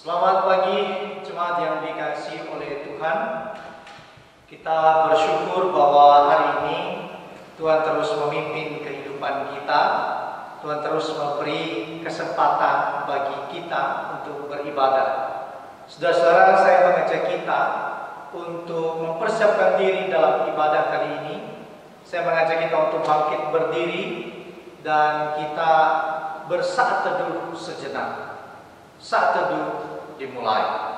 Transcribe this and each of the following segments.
Selamat pagi jemaat yang dikasihi oleh Tuhan. Kita bersyukur bahwa hari ini Tuhan terus memimpin kehidupan kita. Tuhan terus memberi kesempatan bagi kita untuk beribadah. Saudara-saudara, saya mengajak kita untuk mempersiapkan diri dalam ibadah kali ini. Saya mengajak kita untuk bangkit berdiri dan kita bersaat teduh sejenak. Saat teduh dimulai.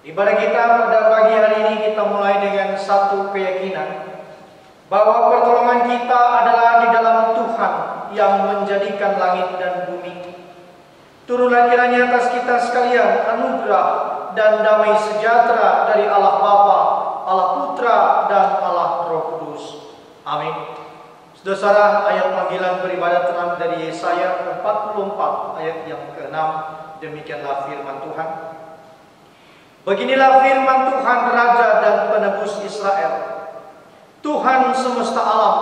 Ibadah kita pada pagi hari ini kita mulai dengan satu keyakinan bahwa pertolongan kita adalah di dalam Tuhan yang menjadikan langit dan bumi. Turunlah kiranya atas kita sekalian anugerah dan damai sejahtera dari Allah Bapa, Allah Putra, dan Allah Roh Kudus. Amin. Saudara, ayat panggilan beribadah terambil dari Yesaya 44 ayat yang ke-6. Demikianlah firman Tuhan. Beginilah firman Tuhan, Raja dan Penebus Israel. Tuhan semesta alam,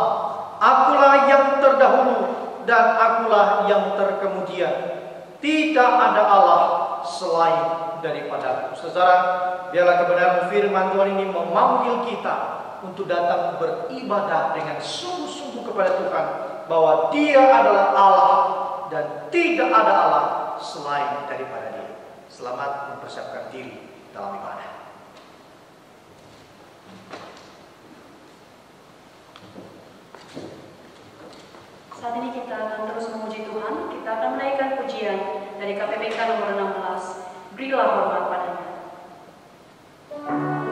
akulah yang terdahulu dan akulah yang terkemudian. Tidak ada Allah selain daripada. Saudara, biarlah kebenaran firman Tuhan ini memanggil kita untuk datang beribadah dengan sungguh-sungguh kepada Tuhan, bahwa Dia adalah Allah dan tidak ada Allah selain daripada Dia. Selamat mempersiapkan diri dalam ibadah. Saat ini kita akan terus memuji Tuhan. Kita akan menaikkan pujian dari KPPK nomor 16. Berilah hormat padanya. Oh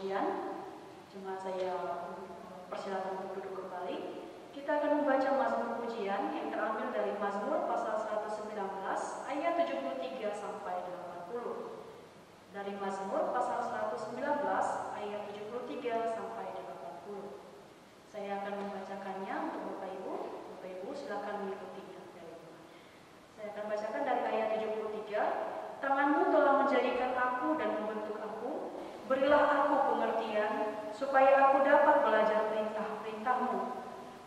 pujian. Jemaat saya persilakan untuk duduk kembali. Kita akan membaca Mazmur pujian yang terambil dari Mazmur pasal 119 ayat 73 sampai 80. Dari Mazmur pasal 119 ayat 73 sampai 80. Saya akan membacakannya untuk Bapak Ibu. Bapak Ibu silakan mengikutinya. Saya akan bacakan dari ayat 73. Tanganmu telah menjadikan aku dan membentuk aku. Berilah aku pengertian, supaya aku dapat belajar perintah-perintahmu.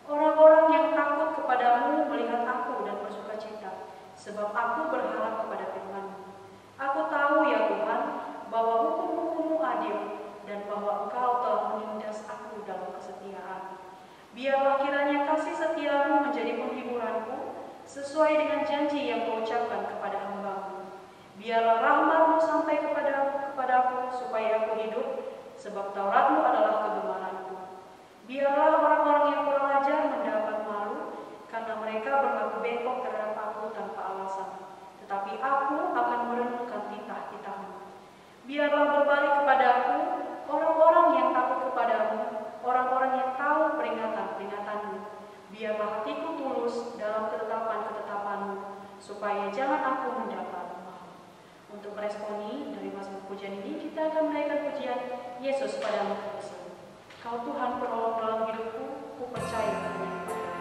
Orang-orang yang takut kepadamu melihat aku dan bersuka cita, sebab aku berharap kepada firman-Mu. Aku tahu ya Tuhan, bahwa hukum-hukum-Mu adil, dan bahwa Engkau telah menindas aku dalam kesetiaan. Biarlah kiranya kasih setiamu menjadi penghiburanku, sesuai dengan janji yang Kau ucapkan kepada hamba-Mu. Biarlah rahmat-Mu sampai kepadaku, supaya aku hidup, sebab Taurat-Mu adalah kegemaranku. Biarlah orang-orang yang kurang ajar mendapat malu, karena mereka berlaku bengkok terhadap aku tanpa alasan. Tetapi aku akan merenungkan titah-titah-Mu. Biarlah berbalik kepadaku orang-orang yang takut kepadamu, orang-orang yang tahu peringatan-peringatan-Mu. Biarlah hatiku tulus dalam ketetapan-ketetapan-Mu, supaya jangan aku mendapat malu. Untuk meresponi dari Mazmur pujian ini, kita akan menaikkan pujian Yesus padamu terseru. Kau Tuhan penolong dalam hidupku, ku percaya hanya percaya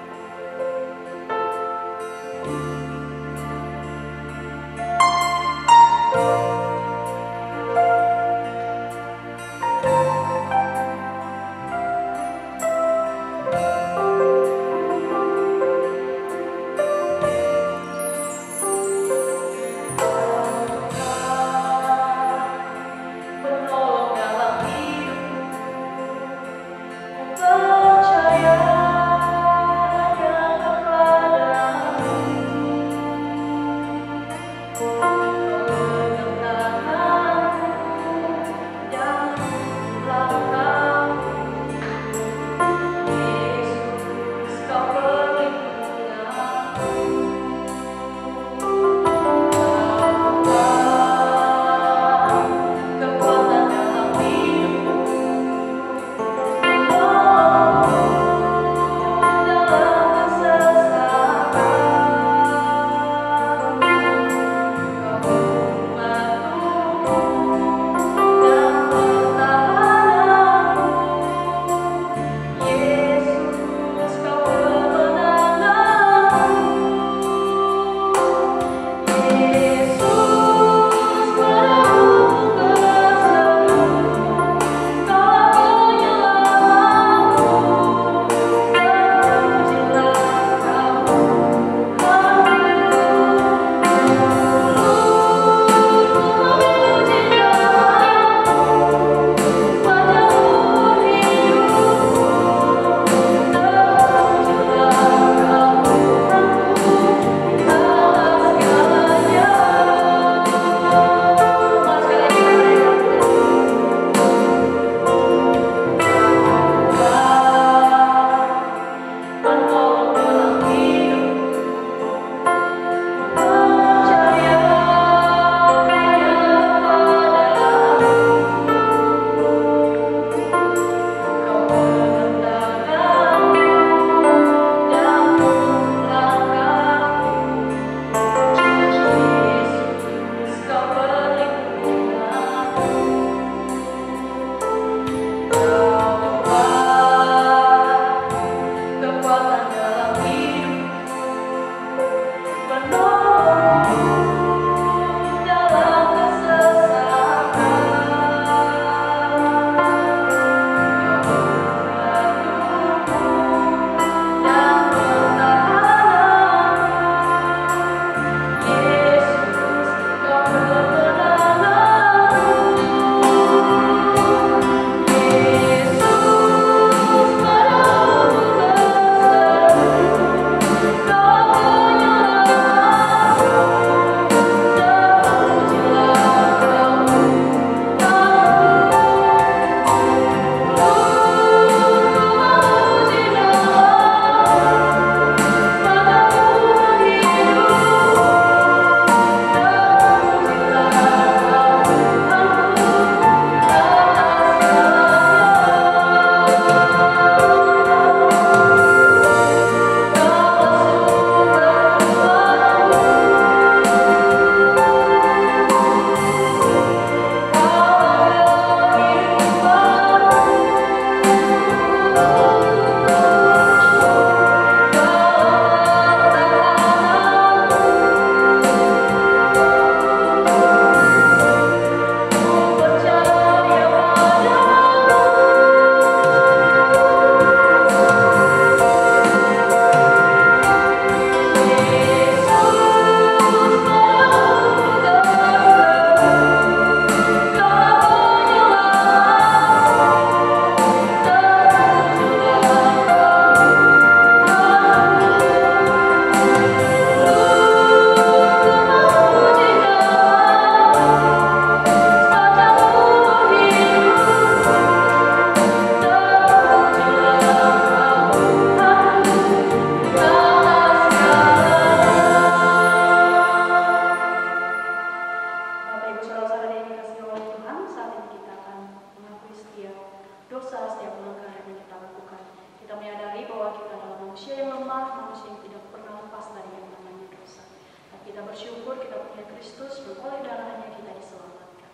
dosa setiap langkah yang kita lakukan. Kita menyadari bahwa kita adalah manusia yang lemah, manusia yang tidak pernah lepas dari yang namanya dosa. Dan kita bersyukur kita punya Kristus dan oleh darahnya kita diselamatkan.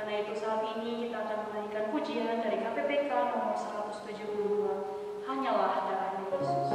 Karena itu saat ini kita akan menyanyikan pujian dari KPPK nomor 172, Hanyalah Darahnya Yesus.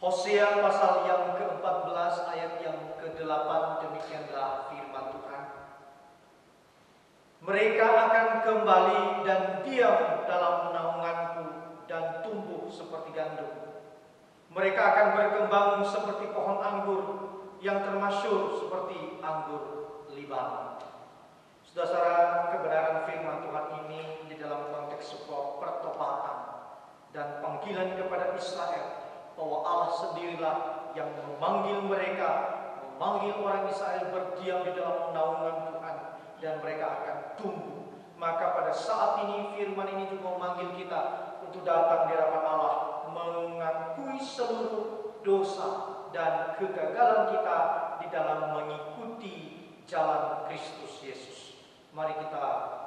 Hosea pasal yang ke-14 ayat yang ke-8, demikianlah firman Tuhan. Mereka akan kembali dan diam dalam naunganku dan tumbuh seperti gandum. Mereka akan berkembang seperti pohon anggur yang termasyur seperti anggur Libanon. Saudara-saudara, kebenaran firman Tuhan ini di dalam konteks sebuah pertobatan dan panggilan kepada Israel, bahwa Allah sendirilah yang memanggil mereka, memanggil orang Israel berdiam di dalam naungan Tuhan, dan mereka akan tumbuh. Maka pada saat ini firman ini juga memanggil kita untuk datang di hadapan Allah, mengakui seluruh dosa dan kegagalan kita di dalam mengikuti jalan Kristus Yesus. Mari kita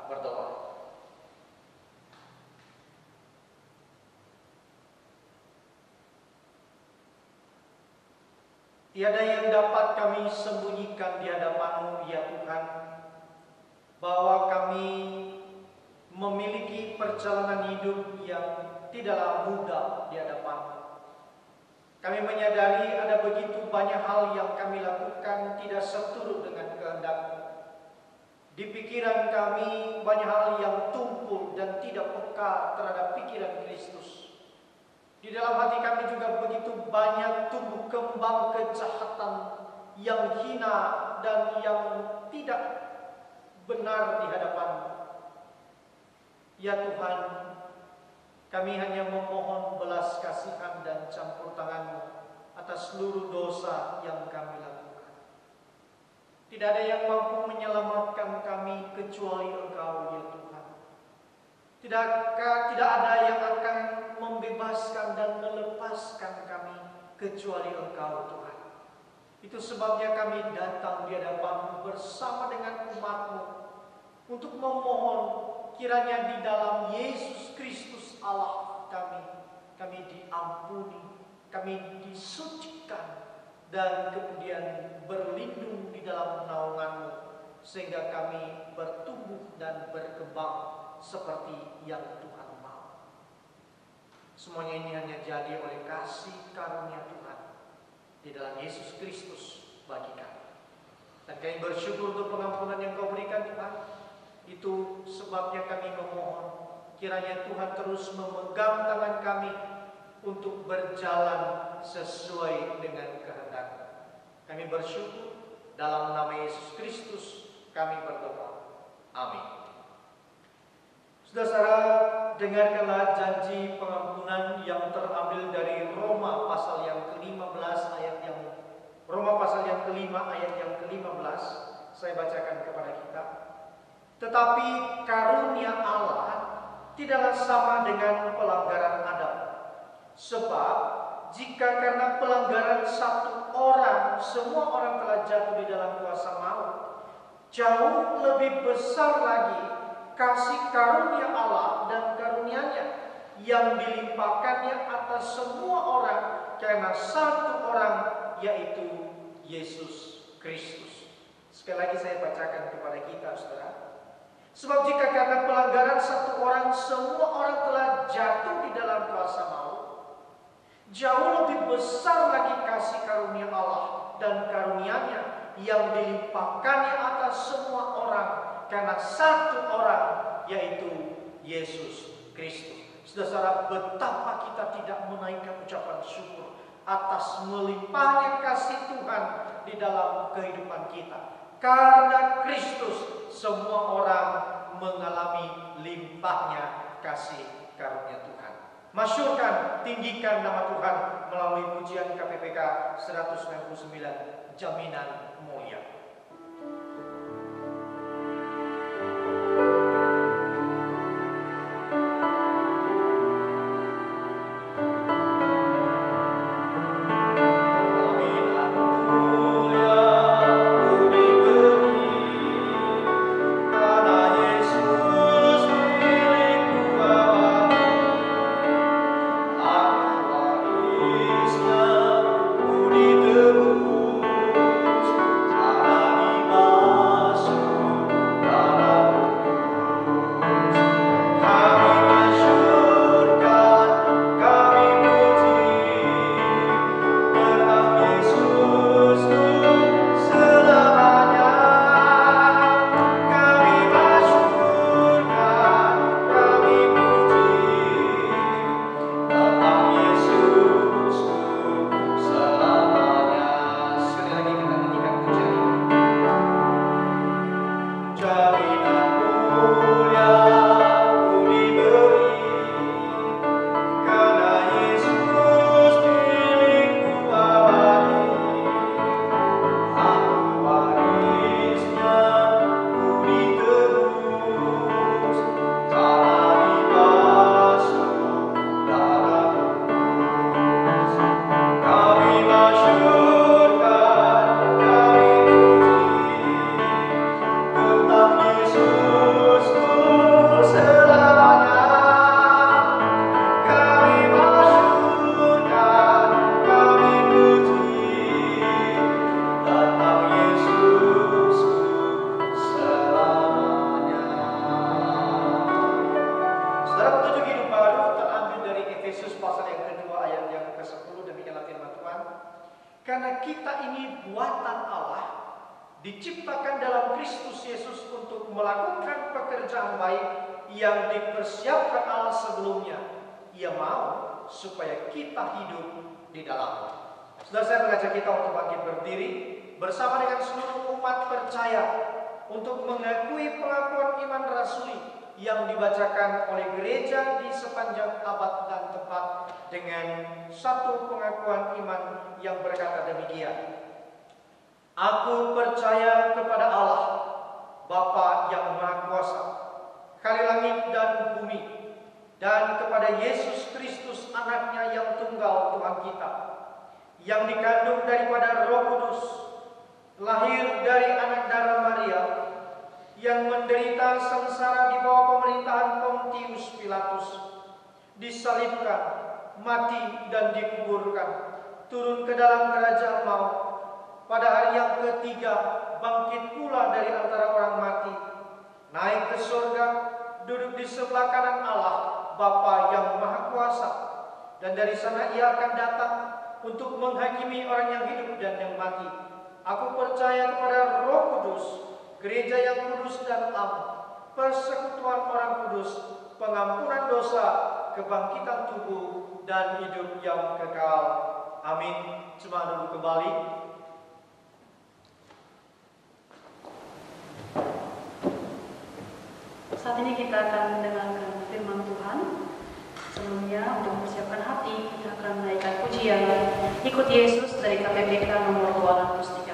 berdoa. Tiada yang dapat kami sembunyikan di hadapan-Mu, ya Tuhan, bahwa kami memiliki perjalanan hidup yang tidaklah mudah di hadapan-Mu. Kami menyadari ada begitu banyak hal yang kami lakukan tidak seturut dengan kehendak-Mu. Di pikiran kami banyak hal yang tumpul dan tidak peka terhadap pikiran Kristus. Di dalam hati kami juga begitu banyak tumbuh kembang kejahatan yang hina dan yang tidak benar di hadapan-Mu. Ya Tuhan, kami hanya memohon belas kasihan dan campur tangan-Mu atas seluruh dosa yang kami lakukan. Tidak ada yang mampu menyelamatkan kami kecuali Engkau, ya Tuhan. Tidak ada yang akan membebaskan dan melepaskan kami kecuali Engkau, Tuhan. Itu sebabnya kami datang di hadapan-Mu bersama dengan umat-Mu untuk memohon kiranya di dalam Yesus Kristus Allah kami diampuni, kami disucikan dan kemudian berlindung di dalam naungan-Mu, sehingga kami bertumbuh dan berkembang seperti yang Tuhan mau. Semuanya ini hanya jadi oleh kasih karunia Tuhan di dalam Yesus Kristus bagi kami. Dan kami bersyukur untuk pengampunan yang Kau berikan, Tuhan. Itu sebabnya kami memohon kiranya Tuhan terus memegang tangan kami untuk berjalan sesuai dengan kehendak. Kami bersyukur dalam nama Yesus Kristus kami berdoa. Amin. Saudara-saudara, dengarkanlah janji pengampunan yang terambil dari Roma pasal yang ke-15 ayat yang ke-15. Saya bacakan kepada kita. Tetapi karunia Allah tidaklah sama dengan pelanggaran Adam. Sebab jika karena pelanggaran satu orang semua orang telah jatuh di dalam kuasa maut, jauh lebih besar lagi kasih karunia Allah dan karunia-Nya yang dilimpahkannya atas semua orang karena satu orang, yaitu Yesus Kristus. Sekali lagi saya bacakan kepada kita, saudara. Sebab jika karena pelanggaran satu orang semua orang telah jatuh di dalam kuasa maut, jauh lebih besar lagi kasih karunia Allah dan karunia-Nya yang dilimpahkannya atas semua orang karena satu orang, yaitu Yesus Kristus. Saudara, betapa kita tidak menaikkan ucapan syukur atas melimpahnya kasih Tuhan di dalam kehidupan kita. Karena Kristus semua orang mengalami limpahnya kasih karunia Tuhan. Masyurkan, tinggikan nama Tuhan melalui pujian KPPK 199, Jaminan Mulia. Karena kita ini buatan Allah, diciptakan dalam Kristus Yesus untuk melakukan pekerjaan baik yang dipersiapkan Allah sebelumnya. Ia mau supaya kita hidup di dalamnya. Saudara, saya mengajak kita untuk bangkit berdiri bersama dengan seluruh umat percaya untuk mengakui pengakuan iman rasuli yang dibacakan oleh gereja di sepanjang abad dan tempat dengan satu pengakuan iman yang berkata demikian. Aku percaya kepada Allah, Bapa yang Maha Kuasa, Kali langit dan bumi, dan kepada Yesus Kristus anaknya yang tunggal Tuhan kita, yang dikandung daripada Roh Kudus, lahir dari anak darah Maria, yang menderita sengsara di bawah pemerintahan Pontius Pilatus, disalibkan, mati dan dikuburkan, turun ke dalam kerajaan maut. Pada hari yang ketiga bangkit pula dari antara orang mati, naik ke surga, duduk di sebelah kanan Allah Bapa yang Maha Kuasa. Dan dari sana ia akan datang untuk menghakimi orang yang hidup dan yang mati. Aku percaya kepada Roh Kudus, gereja yang kudus dan am, persekutuan orang kudus, pengampunan dosa, kebangkitan tubuh, dan hidup yang kekal. Amin. Jemaat duduk kembali. Saat ini kita akan mendengarkan firman Tuhan. Sebelumnya, untuk mempersiapkan hati, kita akan menaikkan pujian Ikut Yesus dari KPBK nomor 231.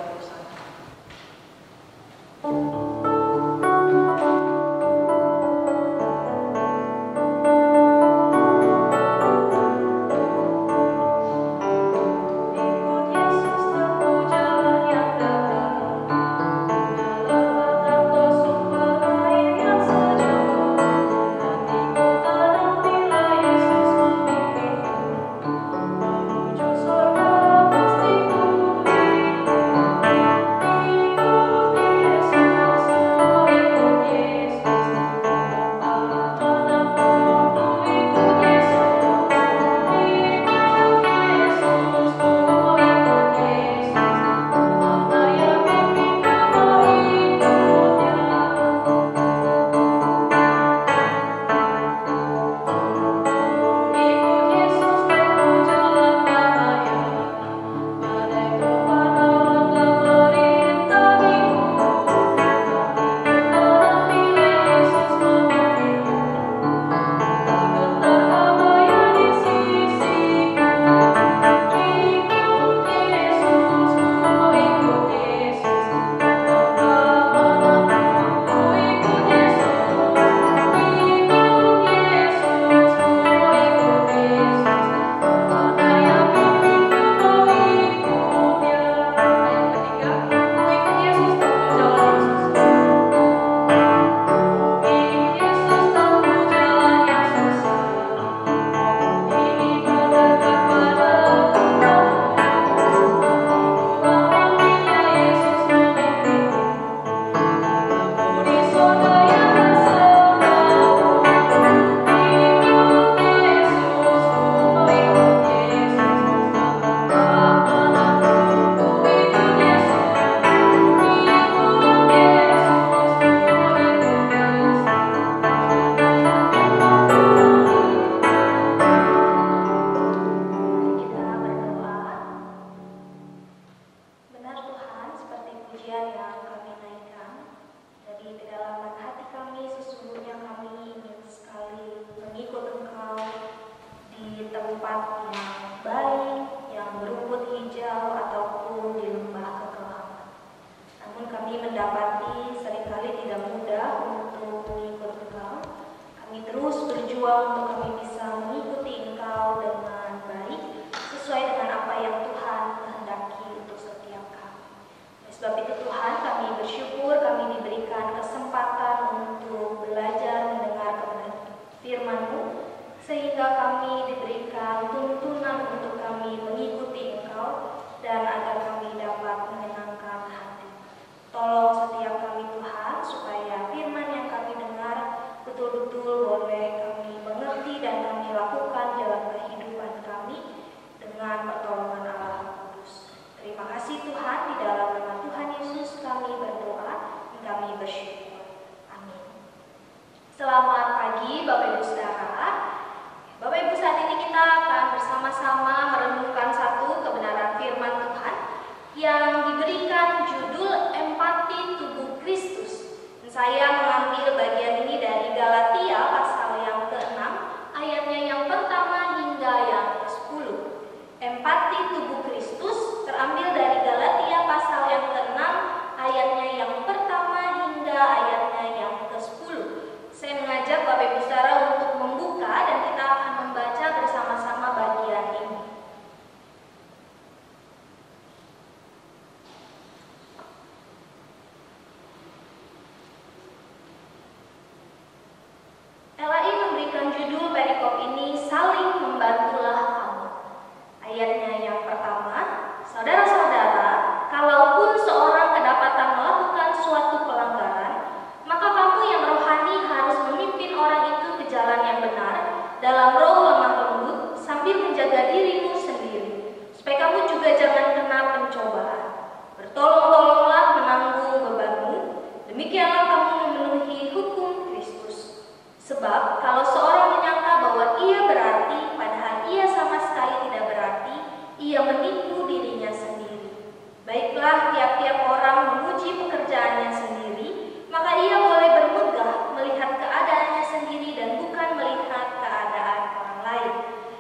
Baiklah tiap-tiap orang memuji pekerjaannya sendiri, maka ia boleh bermegah melihat keadaannya sendiri dan bukan melihat keadaan orang lain.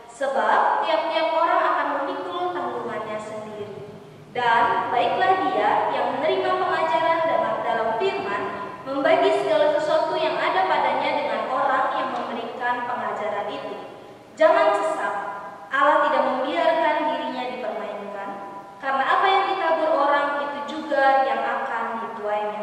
Sebab tiap-tiap orang akan memikul tanggungannya sendiri. Dan baiklah dia yang menerima pengajaran dalam firman, membagi segala sesuatu yang ada padanya dengan orang yang memberikan pengajaran itu. Jangan sesat, Allah tidak membiarkan dirinya dipermainkan, karena apa yang ditabur orang itu juga yang akan dituainya.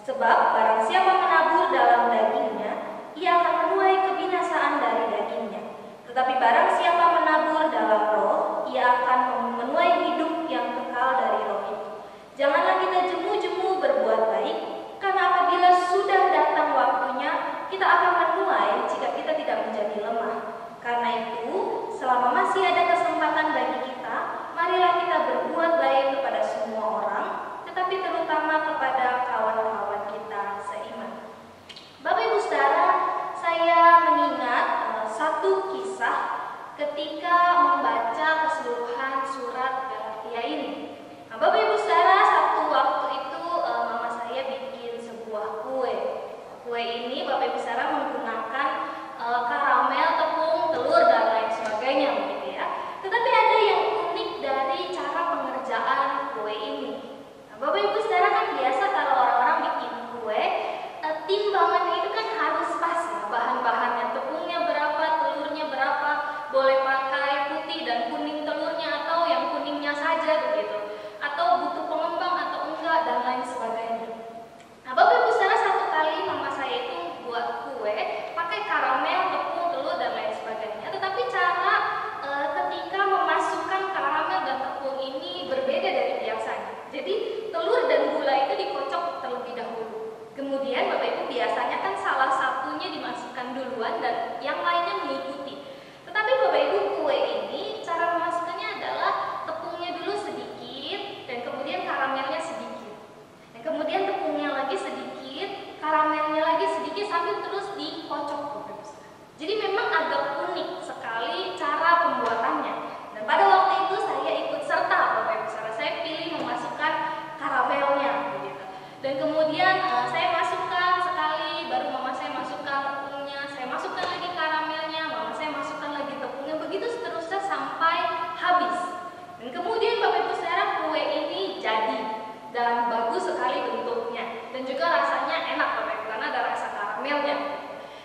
Sebab barang siapa menabur dalam dagingnya, ia akan menuai kebinasaan dari dagingnya. Tetapi barang siapa menabur dalam roh, ia akan menuai hidup yang kekal dari roh itu. Janganlah kita jemu-jemu berbuat baik, karena apabila sudah datang waktunya, kita akan menuai jika kita tidak menjadi lemah. Karena itu, selama masih ada kesempatan bagi kita, marilah kita berbuat baik kepada semua orang, tetapi terutama kepada kawan-kawan kita seiman. Bapak Ibu Saudara, saya mengingat satu kisah ketika membaca keseluruhan surat Galatia ini. Nah, Bapak Ibu Saudara, satu waktu itu mama saya bikin sebuah kue. Kue ini Bapak Ibu Saudara menggunakan karamel, tepung, telur dan lain sebagainya begitu ya. Tetapi ada yang unik dari cara pengerjaan kue ini. Nah, Bapak Ibu Saudara kan biasa kalau orang-orang bikin kue, timbangannya itu kan harus pas ya. Bahan-bahannya, tepungnya berapa, telurnya berapa, boleh pakai putih dan kuning telurnya atau yang kuningnya saja begitu, atau butuh pengembang atau enggak dan lain sebagainya. Nah, Bapak Ibu Saudara, satu kali mama saya itu buat kue pakai karamel, tepung, telur dan lain sebagainya. Tetapi cara ketika memasukkan karamel dan tepung ini berbeda dari biasanya. Jadi telur dan gula itu dikocok terlebih dahulu. Kemudian Bapak Ibu biasanya kan salah satunya dimasukkan duluan dan yang lainnya mengikuti. Tetapi Bapak Ibu, kue ini cara memasukkannya adalah tepungnya dulu sedikit dan kemudian karamelnya sedikit. Dan kemudian tepungnya lagi sedikit, karamelnya lagi sedikit sambil terus dikocok. Jadi memang agak unik sekali cara pembuatannya. Dan pada waktu itu saya ikut serta Bapak Ibu Saudara, saya pilih memasukkan karamelnya begitu. Dan kemudian saya masukkan sekali, baru mama saya masukkan tepungnya, saya masukkan lagi karamelnya, mama saya masukkan lagi tepungnya, begitu seterusnya sampai habis. Dan kemudian Bapak Ibu Saudara, kue ini jadi dan bagus sekali bentuknya dan juga rasanya enak Bapak Ibu karena ada rasa karamelnya.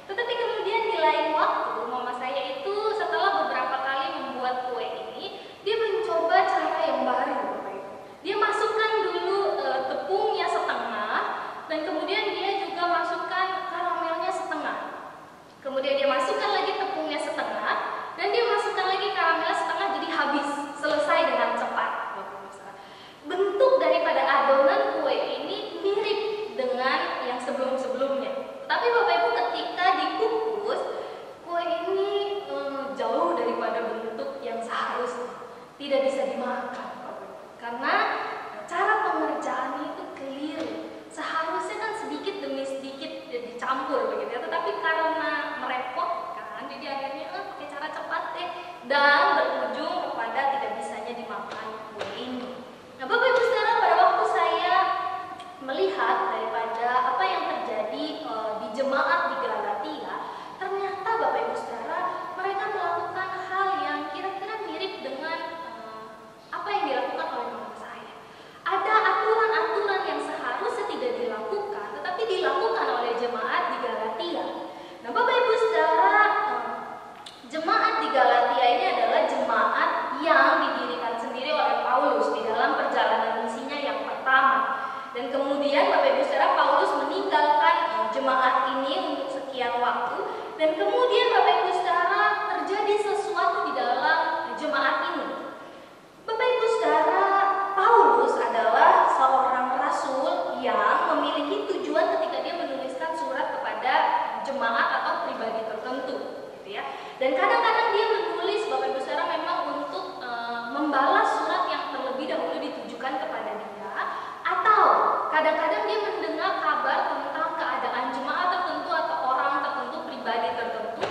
Tetapi kemudian di lain waktu mama saya itu setelah beberapa kali membuat kue ini, dia mencoba cara yang baru Bapak Ibu. Dia masukkan dulu tepungnya setengah dan kemudian dia juga masukkan karamelnya setengah. Kemudian dia masukkan lagi tepungnya setengah dan dia masukkan lagi karamelnya setengah, jadi habis, selesai dengan cepat. Bentuk daripada adonan kue ini mirip dengan yang sebelum-sebelumnya. Tapi Bapak Ibu ketika dikukus, kue ini jauh daripada bentuk yang seharusnya. Tidak bisa dimakan Bapak Ibu. Karena cara pengerjaannya itu keliru. Seharusnya kan sedikit demi sedikit dicampur begitu ya. Tetapi karena merepotkan, jadi akhirnya pakai cara cepat deh. Dan berujung kepada tidak bisanya dimakan kue ini. Nah Bapak Ibu Saudara, pada waktu saya melihat daripada apa yang terjadi di jemaat di Galatia, ternyata Bapak Ibu Saudara, mereka melakukan hal yang kira-kira mirip dengan apa yang dilakukan oleh mama saya. Ada aturan-aturan yang seharusnya tidak dilakukan, tetapi dilakukan oleh jemaat di Galatia. Nah Bapak Ibu Saudara, jemaat di Galatia ini adalah jemaat yang didirikan sendiri oleh Paulus di dalam perjalanan misinya yang pertama. Dan kemudian Bapak Ibu Saudara, Paulus meninggalkan jemaat ini untuk sekian waktu. Dan kemudian Bapak Ibu Saudara, terjadi sesuatu di dalam jemaat ini. Bapak Ibu Saudara, Paulus adalah seorang rasul yang memiliki tujuan ketika dia menuliskan surat kepada jemaat atau pribadi tertentu, gitu ya. Dan kadang-kadang dia menulis Bapak Ibu Saudara memang untuk membalas surat yang terlebih dahulu ditujukan kepada dia, atau kadang-kadang dia mendengar kabar tentang keadaan jemaat tertentu atau orang tertentu, pribadi tertentu,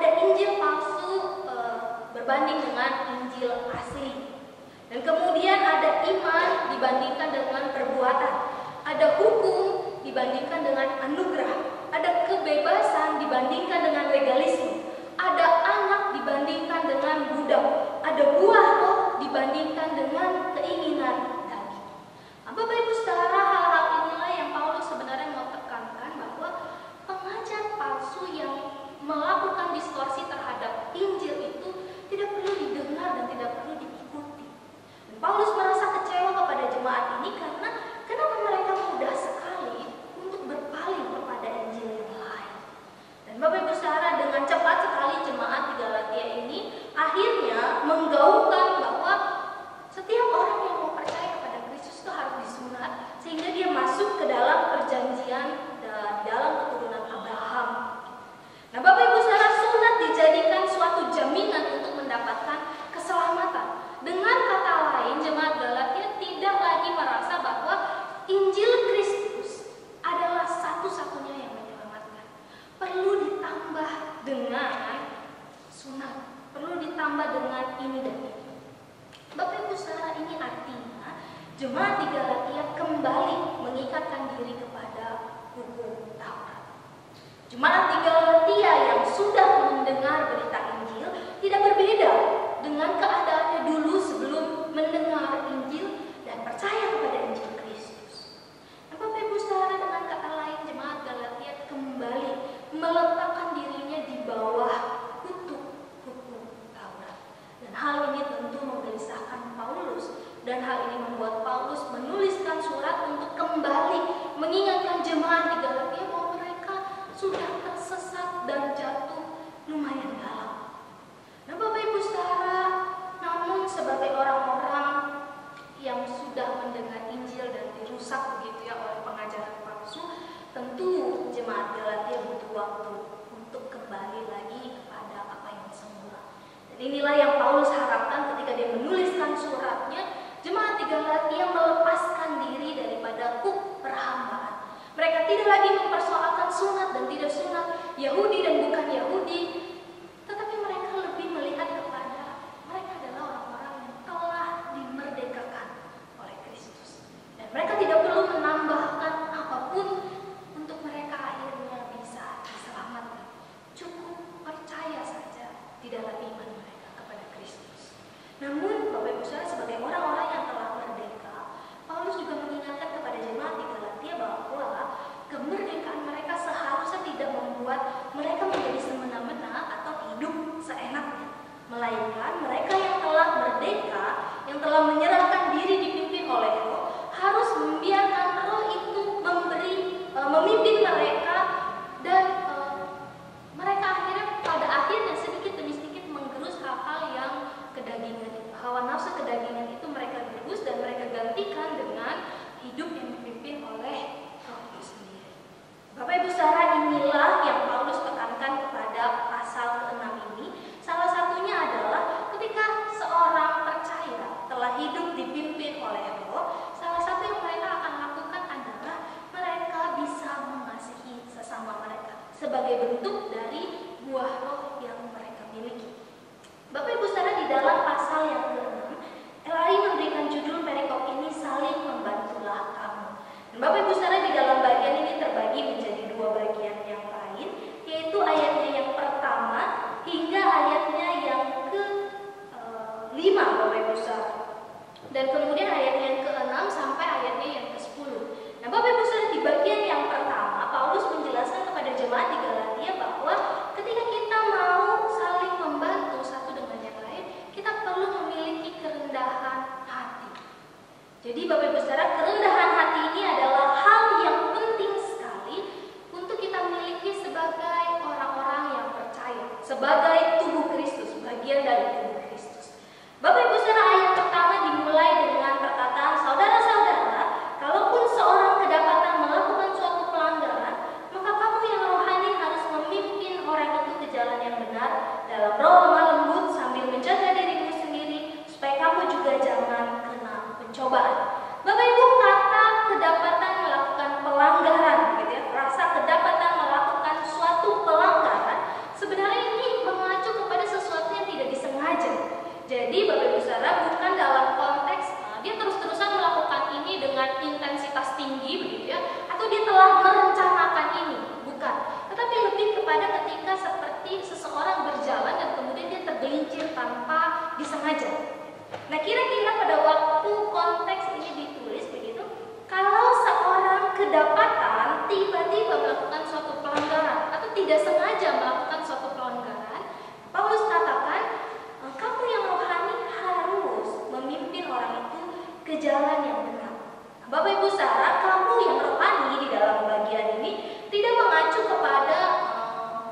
ada Injil palsu berbanding dengan Injil asli. Dan kemudian ada iman dibandingkan dengan perbuatan, ada hukum dibandingkan dengan anugerah, ada kebebasan dibandingkan dengan legalisme, ada anak dibandingkan dengan budak, ada buah roh dibandingkan dengan keinginan daging. Bapak Ibu saudara, hal-hal inilah yang Paulus sebenarnya mau tekankan, bahwa pengajar palsu yang melakukan distorsi terhadap Injil itu tidak perlu didengar dan tidak perlu diikuti. Dan Paulus merasa kecewa kepada jemaat ini karena kenapa mereka mudah sekali untuk berpaling kepada Injil yang lain. Dan Bapak Ibu saudara, dengan cepat sekali jemaat di Galatia ini akhirnya menggaungkan bahwa setiap orang yang mau percaya kepada Kristus itu harus disunat sehingga dia masuk ke dalam perjanjian dan dalam keturunan Abraham. Nah, Bapak Ibu saudara, sunat dijadikan suatu jaminan untuk mendapatkan keselamatan. Dengan kata lain, jemaat Galatia tidak lagi merasa bahwa Injil Kristus adalah satu-satunya yang menyelamatkan. Perlu ditambah dengan sunat, perlu ditambah dengan ini dan itu. Bapak Ibu saudara, ini artinya jemaat di Galatia kembali mengikatkan diri kepada hukum Taurat. Jemaat di Galatia yang sudah mendengar berita Injil tidak berbeda dengan keadaannya dulu sebelum mendengar Injil dan percaya kepada Injil Kristus. Nah, Bapak Ibu saudara, dengan kata lain, jemaat Galatia kembali meletakkan dirinya di bawah kutuk hukum Taurat. Dan hal ini tentu menggelisahkan Paulus, dan hal ini membuat Paulus menuliskan surat untuk kembali mengingatkan jemaat di Galatia bahwa mereka sudah tersesat dan jatuh lumayan dalam. Nah, Bapak Ibu saudara, namun sebagai orang-orang yang sudah mendengar Injil dan dirusak begitu ya oleh pengajaran palsu, tentu jemaat Galatia butuh waktu untuk kembali lagi kepada apa yang semula. Dan inilah yang Paulus harapkan ketika dia menuliskan suratnya. Jemaat di Galatia melepaskan diri daripada kuk perhambaan. Mereka tidak lagi mempersoalkan sunat dan tidak sunat, Yahudi dan bukan Yahudi, tetapi mereka lebih melihat kepada mereka adalah orang-orang yang telah dimerdekakan oleh Kristus. Dan mereka tidak perlu menambahkan apapun untuk mereka akhirnya bisa diselamatkan. Cukup percaya saja di dalam iman mereka kepada Kristus. Namun Bapak Ibu saudara, sebagai orang-orang yang telah merdeka, Paulus juga mengingatkan kepada jemaat di Galatia bahwa kemerdekaan mereka seharusnya tidak membuat mereka menjadi semena-mena atau hidup seenaknya, melainkan mereka yang telah merdeka, yang telah menyerahkan diri dipimpin oleh Roh, harus membiarkan Roh itu memimpin mereka, dan mereka akhirnya pada akhirnya sedikit demi sedikit menggerus hal-hal yang kedagingan itu. Hawa nafsu kedagingan itu mereka gerus dan mereka gantikan dengan hidup yang dipimpin oleh Roh itu sendiri. Bapak Ibu saudara, inilah yang Paulus tekankan kepada pasal ke-6 ini. Salah satunya adalah ketika seorang percaya telah hidup dipimpin oleh Roh, salah satu yang mereka akan lakukan adalah mereka bisa mengasihi sesama mereka sebagai bentuk dari buah Roh yang mereka miliki. Bapak Ibu saudara, di dalam pasal yang ke-6, LAI memberikan judul perikop ini saling membantulah kamu. Dan Bapak Ibu saudara, di dalam bagian ini terbagi menjadi dua bagian yang lain, yaitu ayatnya yang pertama hingga ayatnya yang ke-5 Bapak Ibu saudara. Dan kemudian ayatnya yang ke-6 sampai ayatnya yang ke-10. Nah, Bapak Ibu saudara, di bagian yang pertama Paulus menjelaskan kepada jemaat di Galatia bahwa ketika kita mau saling membantu satu dengan yang lain, kita perlu memiliki kerendahan hati. Jadi Bapak Ibu saudara, kerendahan hati ini adalah hal yang penting sekali untuk kita miliki sebagai orang-orang yang percaya, sebagai tubuh Kristus, bagian dari tubuh Kristus. Bapak Ibu saudara, ayat pertama dimulai dengan perkataan, saudara-saudara, kalaupun seorang kedapatan melakukan suatu pelanggaran, maka kamu yang rohani Jadi Bapak Ibu Saudara, bukan dalam konteks dia terus-terusan melakukan ini dengan intensitas tinggi begitu ya, atau dia telah merencanakan ini, bukan. Tetapi lebih kepada ketika seperti seseorang berjalan dan kemudian dia tergelincir tanpa disengaja. Nah, kira-kira pada waktu konteks ini ditulis begitu, kalau seorang kedapatan tiba-tiba melakukan suatu pelanggaran atau tidak sengaja melakukan suatu pelanggaran, Paulus katakan, kamu yang rohani harus memimpin orang itu ke jalan yang benar. Bapak Ibu Saudara, kamu yang rohani di dalam bagian ini tidak mengacu kepada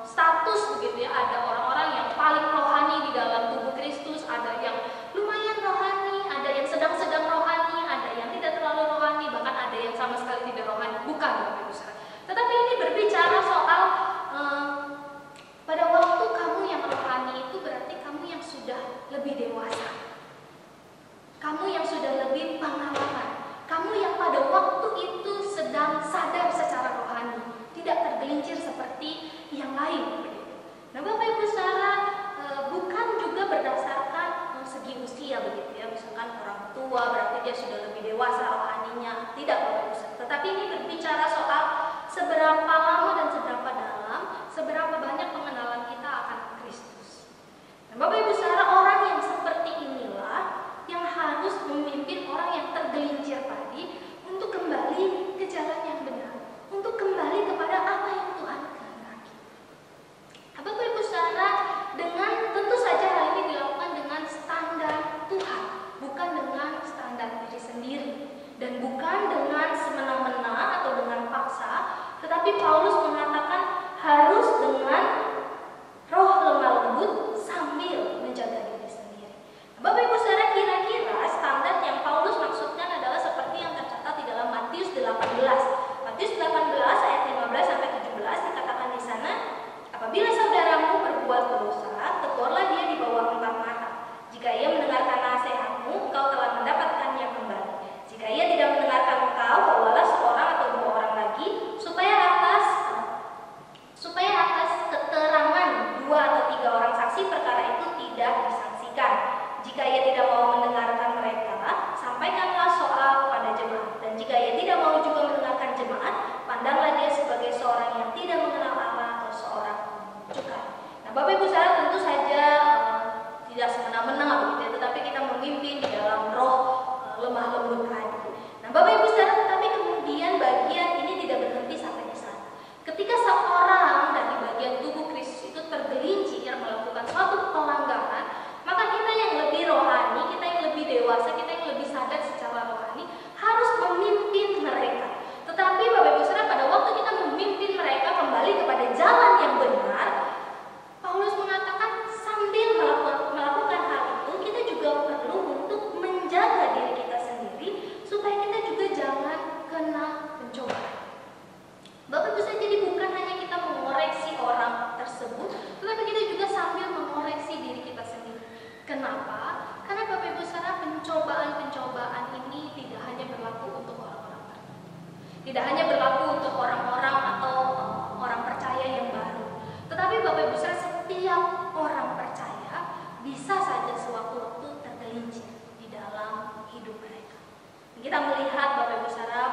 status begitu ya. Ada orang-orang yang paling rohani di dalam tubuh Kristus, ada yang lumayan rohani, ada yang sedang-sedang rohani, ada yang tidak terlalu rohani, bahkan ada yang sama sekali tidak rohani. Bukan, Bapak Ibu Saudara. Tetapi ini berbicara soal pada waktu kamu yang rohani itu berarti kamu yang sudah lebih dewasa. Kamu yang sudah lebih pengalaman. Kamu yang pada waktu itu sedang sadar secara rohani, tidak tergelincir seperti yang lain. Nah, Bapak Ibu Saudara, bukan juga berdasarkan segi usia begitu ya. Misalkan orang tua berarti dia sudah lebih dewasa rohaninya. Tidak, Bapak Ibu Saudara. Tetapi ini berbicara soal seberapa lama dan seberapa dalam, seberapa banyak pengenalan kita akan Kristus. Nah, Bapak Ibu Saudara, orang yang seperti inilah yang harus memimpin orang yang tergelincir tadi untuk kembali ke jalan yang benar, untuk kembali kepada apa yang Tuhan kehendaki. Bapak Ibu Saudara, dengan tentu saja hal ini dilakukan dengan standar Tuhan, bukan dengan standar diri sendiri, dan bukan dengan semena-mena atau dengan paksa, tetapi Paulus mengatakan harus dengan roh lemah lembut sambil menjaga diri sendiri. Bapak Ibu Saudara, kira-kira standar yang Paulus maksudkan adalah seperti yang tercatat di dalam Matius 18. Matius 18 ayat 15 sampai 17 dikatakan di sana, apabila saudaramu berbuat dosa, tegurlah dia di bawah 4 mata. Jika ia mendengarkan nasihatmu, engkau telah mendapatkannya kembali. Jika ia tidak mendengarkan engkau, bawalah seorang atau 2 orang lagi, supaya atas keterangan 2 atau 3 orang saksi perkara itu tidak disaksikan. Jika ia tidak mau mendengarkan mereka, sampaikanlah soal kepada jemaat. Dan jika ia tidak mau juga mendengarkan jemaat, pandanglah dia sebagai seorang yang tidak mengenal Allah atau seorang cukai. Nah, Bapak Ibu Saudara, tentu saja tidak semena-mena begitu ya, tetapi kita memimpin di dalam roh lemah lembut tadi. Nah, Bapak Ibu Saudara, tetapi kemudian bagian ini tidak berhenti sampai di sana. Ketika seorang dari bagian tubuh Kristus itu tergelincir melakukan suatu pelanggaran, maka kita yang lebih rohani, kita yang lebih dewasa, kita yang lebih sadar secara rohani harus memimpin mereka. Tetapi Bapak Ibu Saudara, pada waktu kita memimpin mereka kembali kepada jalan yang benar, Paulus mengatakan sambil melakukan hal itu, kita juga perlu untuk menjaga diri kita sendiri supaya kita juga jangan kena pencobaan. Bapak Ibu Saudara, jadi bukan hanya kita mengoreksi orang tersebut, tetapi kita juga sambil mengoreksi diri kita sendiri. Kenapa? Karena Bapak Ibu Saudara, pencobaan-pencobaan ini tidak hanya berlaku untuk orang-orang tertentu. Tidak hanya berlaku untuk orang-orang atau orang percaya yang baru. Tetapi Bapak Ibu Saudara, setiap orang percaya bisa saja sewaktu-waktu tergelincir di dalam hidup mereka. Kita melihat Bapak Ibu Saudara,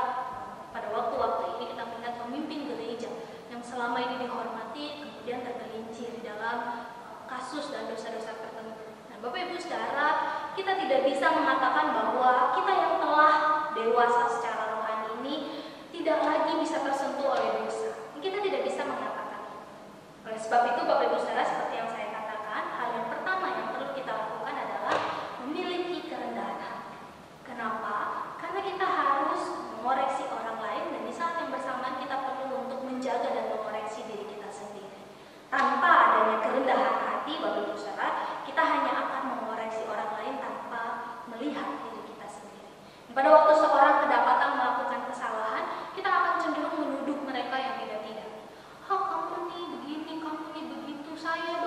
pada waktu-waktu ini kita melihat pemimpin gereja yang selama ini dihormati kemudian tergelincir di dalam kasus dan dosa-dosa tertentu. Nah, Bapak Ibu Saudara, kita tidak bisa mengatakan bahwa kita yang telah dewasa secara rohani ini tidak lagi bisa tersentuh oleh dosa. Kita tidak bisa mengatakan. Oleh sebab itu Bapak Ibu Saudara, seperti yang saya katakan, hal yang pertama yang perlu kita lakukan adalah memiliki kerendahan hati. Kenapa? Karena kita harus mengoreksi orang lain, dan di saat yang bersamaan kita perlu untuk menjaga dan mengoreksi diri kita sendiri. Tanpa adanya kerendahan hati, Bapak Ibu Saudara, kita hanya akan mengoreksi orang lain tanpa melihat diri kita sendiri. Pada waktu seorang kedapatan melakukan kesalahan, kita akan cenderung menuduh mereka yang tidak-tidak. Kamu nih begini, kamu nih begitu, saya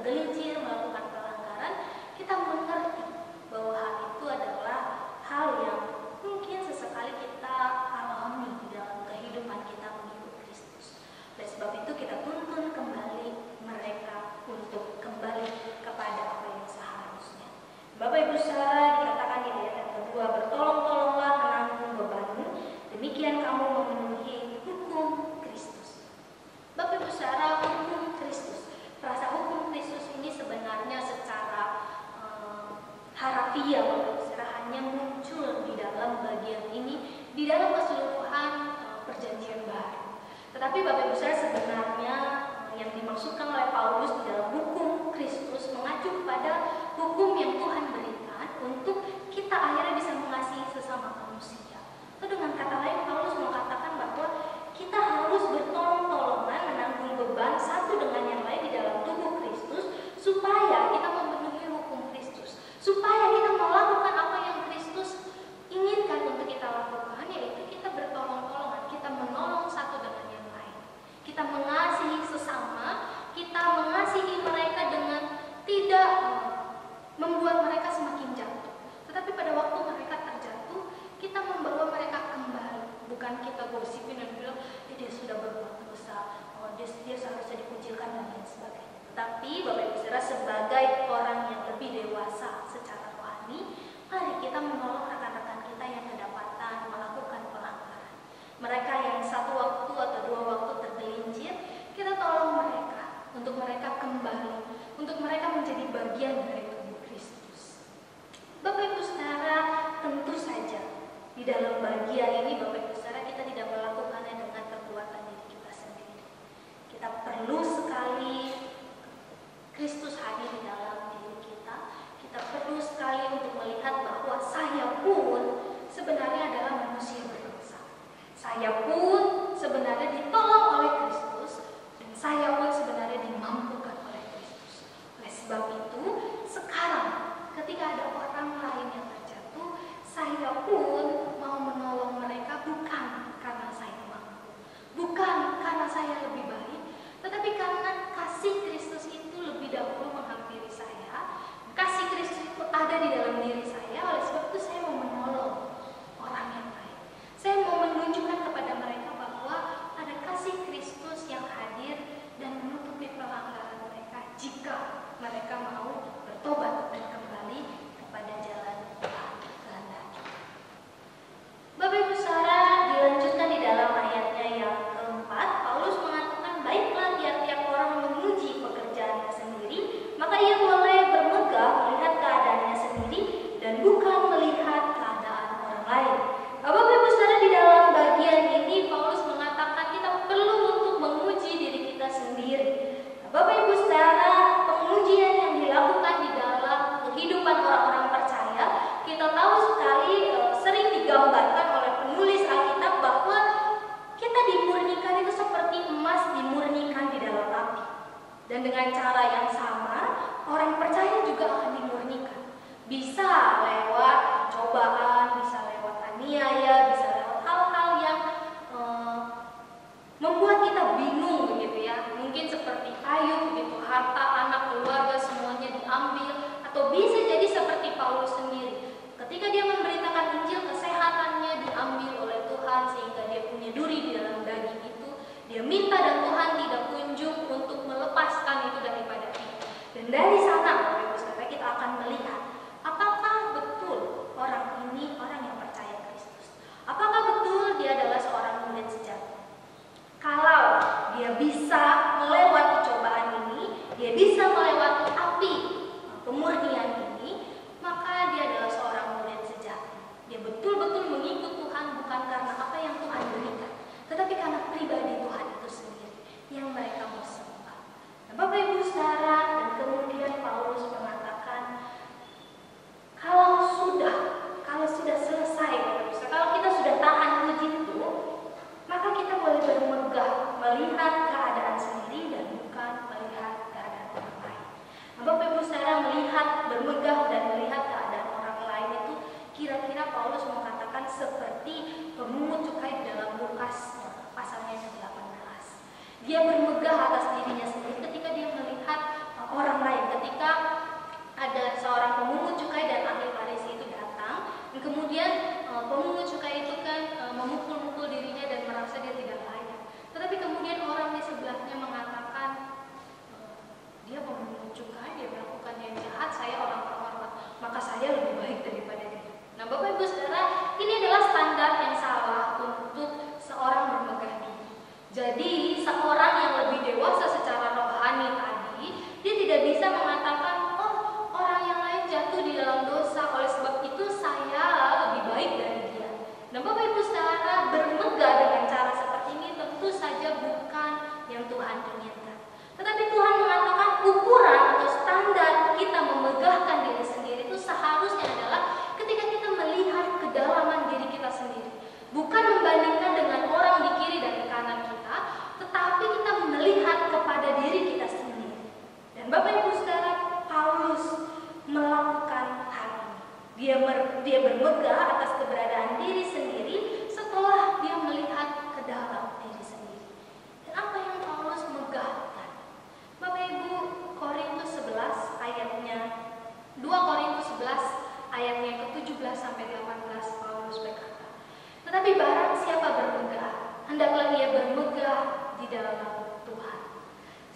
tergelincir melakukan pelanggaran, kita mengerti bahwa hal itu adalah hal yang mungkin sesekali kita alami di dalam kehidupan kita mengikut Kristus. Oleh sebab itu kita tuntun kembali mereka untuk kembali kepada apa yang seharusnya. Bapak Ibu saudara, dikatakan di ayat yang kedua, bertolong-tolonglah menanggung bebanmu, demikian kamu memenuhi hukum Kristus. Bapak Ibu saudara, hukum Kristus. Frasa hukum Kristus ini sebenarnya secara harafiah Bapak Ibu saudara hanya muncul di dalam bagian ini, di dalam keseluruhan perjanjian baru. Tetapi Bapak Ibu saudara, sebenarnya yang dimaksudkan oleh Paulus di dalam hukum Kristus mengacu kepada hukum yang Tuhan berikan untuk kita akhirnya bisa mengasihi sesama manusia. Atau dengan kata lain, Paulus mengatakan bahwa kita harus bertolong-tolongan menanggung beban satu dengan yang lain di dalam tubuh Kristus, supaya kita memenuhi hukum Kristus, supaya kita melakukan apa yang Kristus inginkan untuk kita lakukan, yaitu kita bertolong-tolongan, kita menolong satu dengan yang lain, kita mengasihi sesama, kita mengasihi mereka dengan tidak membuat mereka semakin jatuh, tetapi pada waktu mereka terjatuh, kita membawa mereka kembali. Bukan kita gosipin dan bilang, dia sudah berbuat dosa, dia seharusnya dikucilkan dan lain sebagainya. Tetapi Bapak Ibu saudara, sebagai orang yang lebih dewasa secara rohani, mari kita menolong rekan-rekan kita yang kedapatan melakukan pelanggaran. Mereka yang satu waktu atau dua waktu tergelincir, kita tolong mereka untuk mereka kembali, untuk mereka menjadi bagian dari tubuh Kristus. Bapak Ibu saudara, tentu saja di dalam bagian ini Bapak Ibu saudara, kita tidak melakukannya dengan kekuatan diri kita sendiri. Kita perlu sekali Kristus hadir di dalam diri kita. Kita perlu sekali untuk melihat bahwa saya pun sebenarnya adalah manusia berdosa. Saya pun sebenarnya ditolong oleh Kristus, dan saya pun sebenarnya dimampukan oleh Kristus. Oleh sebab itu, sekarang ketika ada orang lain yang terjatuh, saya pun mau menolong mereka bukan karena saya mampu, bukan karena saya lebih baik, tetapi karena kasih Kristus itu lebih dahulu menghampiri saya. Kasih Kristus itu ada di dalam diri saya. Oleh sebab itu saya mau menolong orang yang lain. Saya mau menunjukkan kepada mereka bahwa ada kasih Kristus yang hadir dan menutupi pelanggaran mereka jika mereka mau bertobat dan kembali kepada jalan Tuhan kehendaknya. Bapak Ibu saudara, dilanjutkan di dalam ayatnya yang keempat, Paulus mengatakan, baiklah tiap-tiap orang menguji pekerjaannya sendiri, maka ia boleh bermegah melihat keadaannya sendiri dan bukan melihat keadaan orang lain. Bapak Ibu saudara, di dalam bagian ini Paulus mengatakan kita perlu untuk menguji diri kita sendiri. Bapak Ibu saudara, pengujian yang dilakukan di dalam kehidupan orang-orang percaya, kita tahu sekali sering digambarkan oleh penulis Alkitab bahwa kita dimurnikan itu seperti emas dimurnikan di dalam api. Dan dengan cara yang sama, orang percaya juga akan dimurnikan. Bisa lewat cobaan, bisa lewat aniaya, bisa lewat hal-hal yang membuat kita bingung begitu ya. Mungkin seperti Ayub begitu, harta, anak, keluarga semuanya diambil, atau bisa jadi seperti Paulus sendiri. Ketika dia memberitakan Injil, kesehatannya diambil oleh Tuhan sehingga dia punya duri di dalam daging itu. Dia minta dan Tuhan tidak kunjung untuk melepaskan itu daripada dia. Dan dari sana Bapak Ibu saudara, kita akan melihat apakah betul orang ini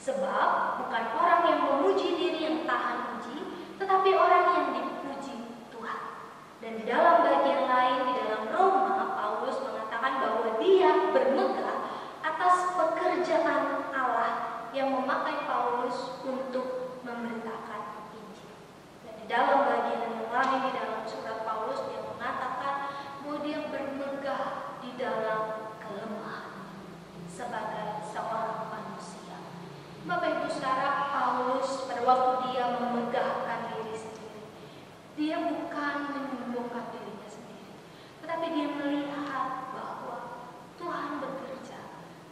Sebab bukan orang yang memuji diri yang tahan uji, tetapi orang yang dipuji Tuhan. Dan di dalam bagian lain, di dalam Roma, Paulus mengatakan bahwa dia bermegah atas pekerjaan Allah yang memakai Paulus untuk memberitakan Injil. Dan di dalam bagian yang lain, di dalam surat Paulus, dia mengatakan bahwa dia bermegah di dalam kelemahan sebagai seorang manusia. Bapak Ibu Saudara, Paulus pada waktu dia memegahkan diri sendiri, dia bukan menyombongkan dirinya sendiri, tetapi dia melihat bahwa Tuhan bekerja,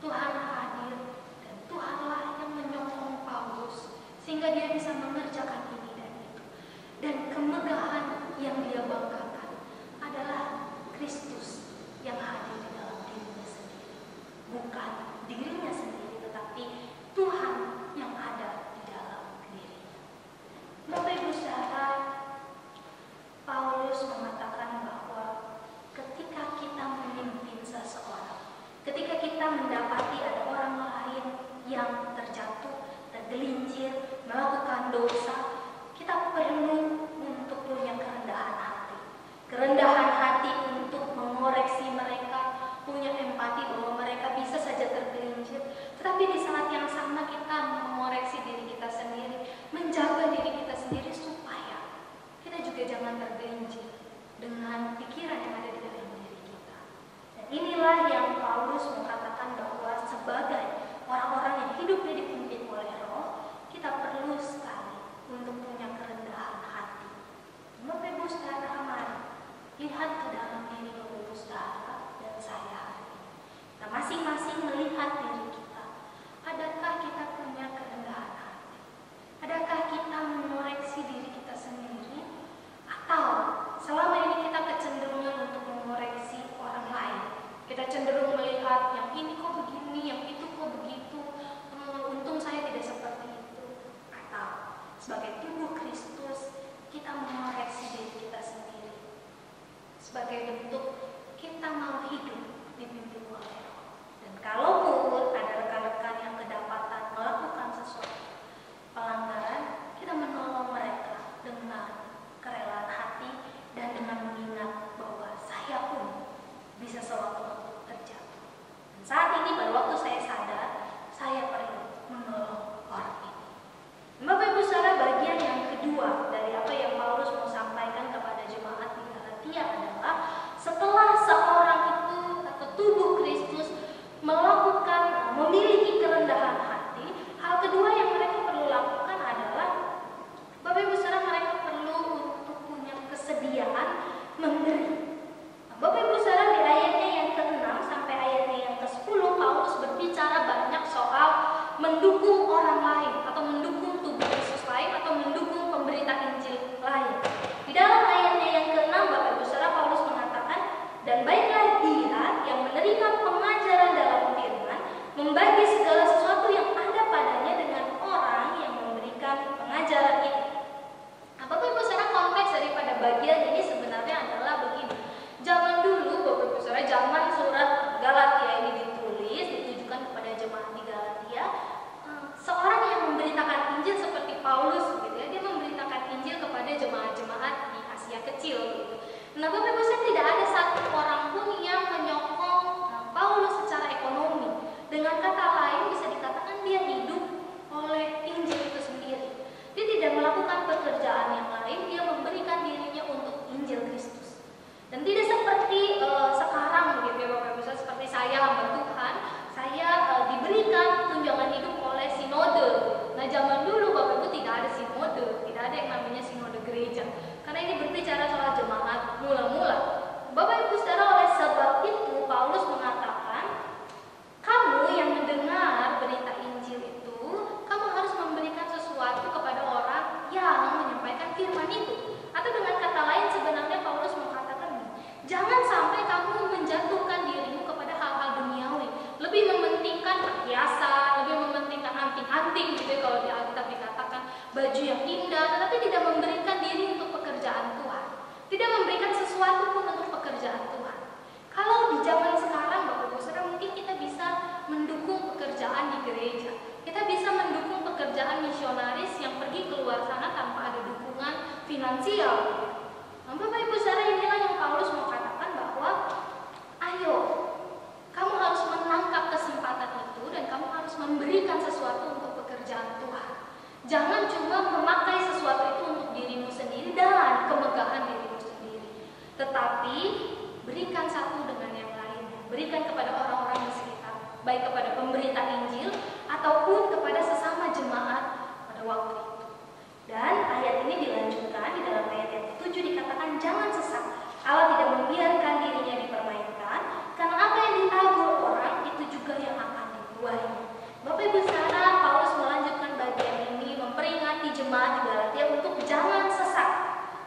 Tuhan hadir, dan Tuhanlah yang menyokong Paulus sehingga dia bisa mengerjakan ini dan itu. Dan kemegahan yang dia banggakan adalah Kristus yang hadir di dalam dirinya sendiri, bukan dirinya sendiri, tetapi Tuhan yang ada di dalam dirinya. Bapak Ibu Saudara, Paulus mengatakan bahwa ketika kita memimpin seseorang, ketika kita mendapati ada orang lain yang terjatuh, tergelincir, melakukan dosa, kita perlu untuk punya kerendahan hati. Kerendahan hati untuk mengoreksi mereka, punya empati bahwa mereka bisa saja tergelincir, tetapi di saat yang sama kita mengoreksi diri kita sendiri, menjaga diri kita sendiri supaya kita juga jangan tergelincir dengan pikiran yang ada di dalam diri kita. Dan inilah yang Paulus mengatakan bahwa sebagai orang-orang yang hidupnya dipimpin oleh Roh, kita perlu sekali untuk punya kerendahan hati. Bapak Ibu Saudara, mari lihat ke dalam diri Bapak Ibu Saudara dan saya hari ini. Nah, masing-masing melihat diri kita. Adakah kita punya kerendahan hati? Adakah kita mengoreksi diri kita sendiri? Atau selama ini kita kecenderungan untuk mengoreksi orang lain? Kita cenderung melihat yang ini kok begini, yang itu kok begitu. Untung saya tidak seperti itu. Atau sebagai tubuh Kristus, kita mengoreksi diri kita sendiri. Sebagai bentuk kita mau hidup dipimpin oleh Roh. Dan kalaupun ada rekan-rekan yang kedapatan melakukan sesuatu pelanggaran, kita menolong mereka dengan kerelaan hati dan dengan mengingat bahwa saya pun bisa sewaktu-waktu terjatuh. Dan saat ini pada waktu saya sadar, saya perlu menolong orang ini. Bapak Ibu Saudara, bagian yang kedua dari apa yang Paulus mau sampaikan kepada jemaat di Galatia adalah setelah seorang itu atau tubuh Kristus melakukan, memiliki kerendahan hati, hal kedua yang mereka perlu lakukan adalah, Bapak Ibu Saudara, mereka perlu untuk punya kesediaan memberi. Bapak Ibu Saudara, di ayatnya yang ke-6 sampai ayatnya yang ke-10, Paulus berbicara banyak soal mendukung orang lain atau mendukung tubuh Kristus lain atau mendukung pemberita Injil lain. Di dalam ayatnya yang ke-6, Bapak Ibu Saudara, Paulus mengatakan, dan baiklah dia yang menerima pengajaran dalam firman, membagi segala sesuatu yang ada padanya dengan orang yang memberikan pengajaran itu. Nah, Bapak Ibu Saudara, konteks daripada bagian ini sebenarnya adalah begini. Zaman dulu, Bapak Ibu Saudara, zaman surat Galatia ini ditulis, ditujukan kepada jemaat di Galatia, seorang yang memberitakan Injil seperti Paulus, gitu ya, dia memberitakan Injil kepada jemaat-jemaat di Asia Kecil, gitu. Nah, Bapak Ibu Saudara, tidak ada satu orang pun yang menyokong Paulus secara ekonomi. Dengan kata lain, bisa dikatakan dia hidup oleh Injil itu sendiri. Dia tidak melakukan pekerjaan yang lain, dia memberikan dirinya untuk Injil Kristus. Dan tidak seperti sekarang, begitu ya Bapak Ibu Saudara, seperti saya hamba Tuhan, saya diberikan tunjangan hidup oleh sinode. Nah, zaman dulu Bapak Ibu tidak ada sinode, tidak ada yang namanya sinode gereja. Karena ini berbicara soal jemaat mula-mula. Bapak Ibu Saudara, oleh sebab itu Paulus mengatakan, kamu yang mendengar berita Injil itu, kamu harus memberikan sesuatu kepada orang yang menyampaikan firman itu. Atau dengan kata lain, sebenarnya Paulus mengatakan, jangan sampai kamu menjatuhkan dirimu kepada hal-hal duniawi, lebih mementingkan perhiasan, lebih mementingkan anting-anting, gitu ya, kalau di Alkitab dikatakan baju yang indah, tetapi tidak memberikan diri untuk pekerjaan Tuhan, tidak memberikan sesuatu pun untuk pekerjaan Tuhan. Kalau di zaman sekarang, Bapak Ibu Saudara, mungkin kita bisa mendukung pekerjaan di gereja, kita bisa mendukung finansial. Nah, Bapak Ibu saudara, inilah yang Paulus mau katakan bahwa ayo, kamu harus menangkap kesempatan itu dan kamu harus memberikan sesuatu untuk pekerjaan Tuhan. Jangan cuma memakai sesuatu itu untuk dirimu sendiri dan kemegahan dirimu sendiri, tetapi berikan satu dengan yang lainnya. Berikan kepada orang-orang di sekitar, baik kepada pemberita Injil ataupun kepada sesama jemaat pada waktu itu. Dan ayat ini dilanjutkan di dalam ayat yang ke-7 dikatakan jangan sesat. Allah tidak membiarkan dirinya dipermainkan, karena apa yang ditabur orang itu juga yang akan dituainya. Bapak Ibu saudara, Paulus melanjutkan bagian ini memperingati jemaat di Galatia untuk jangan sesat.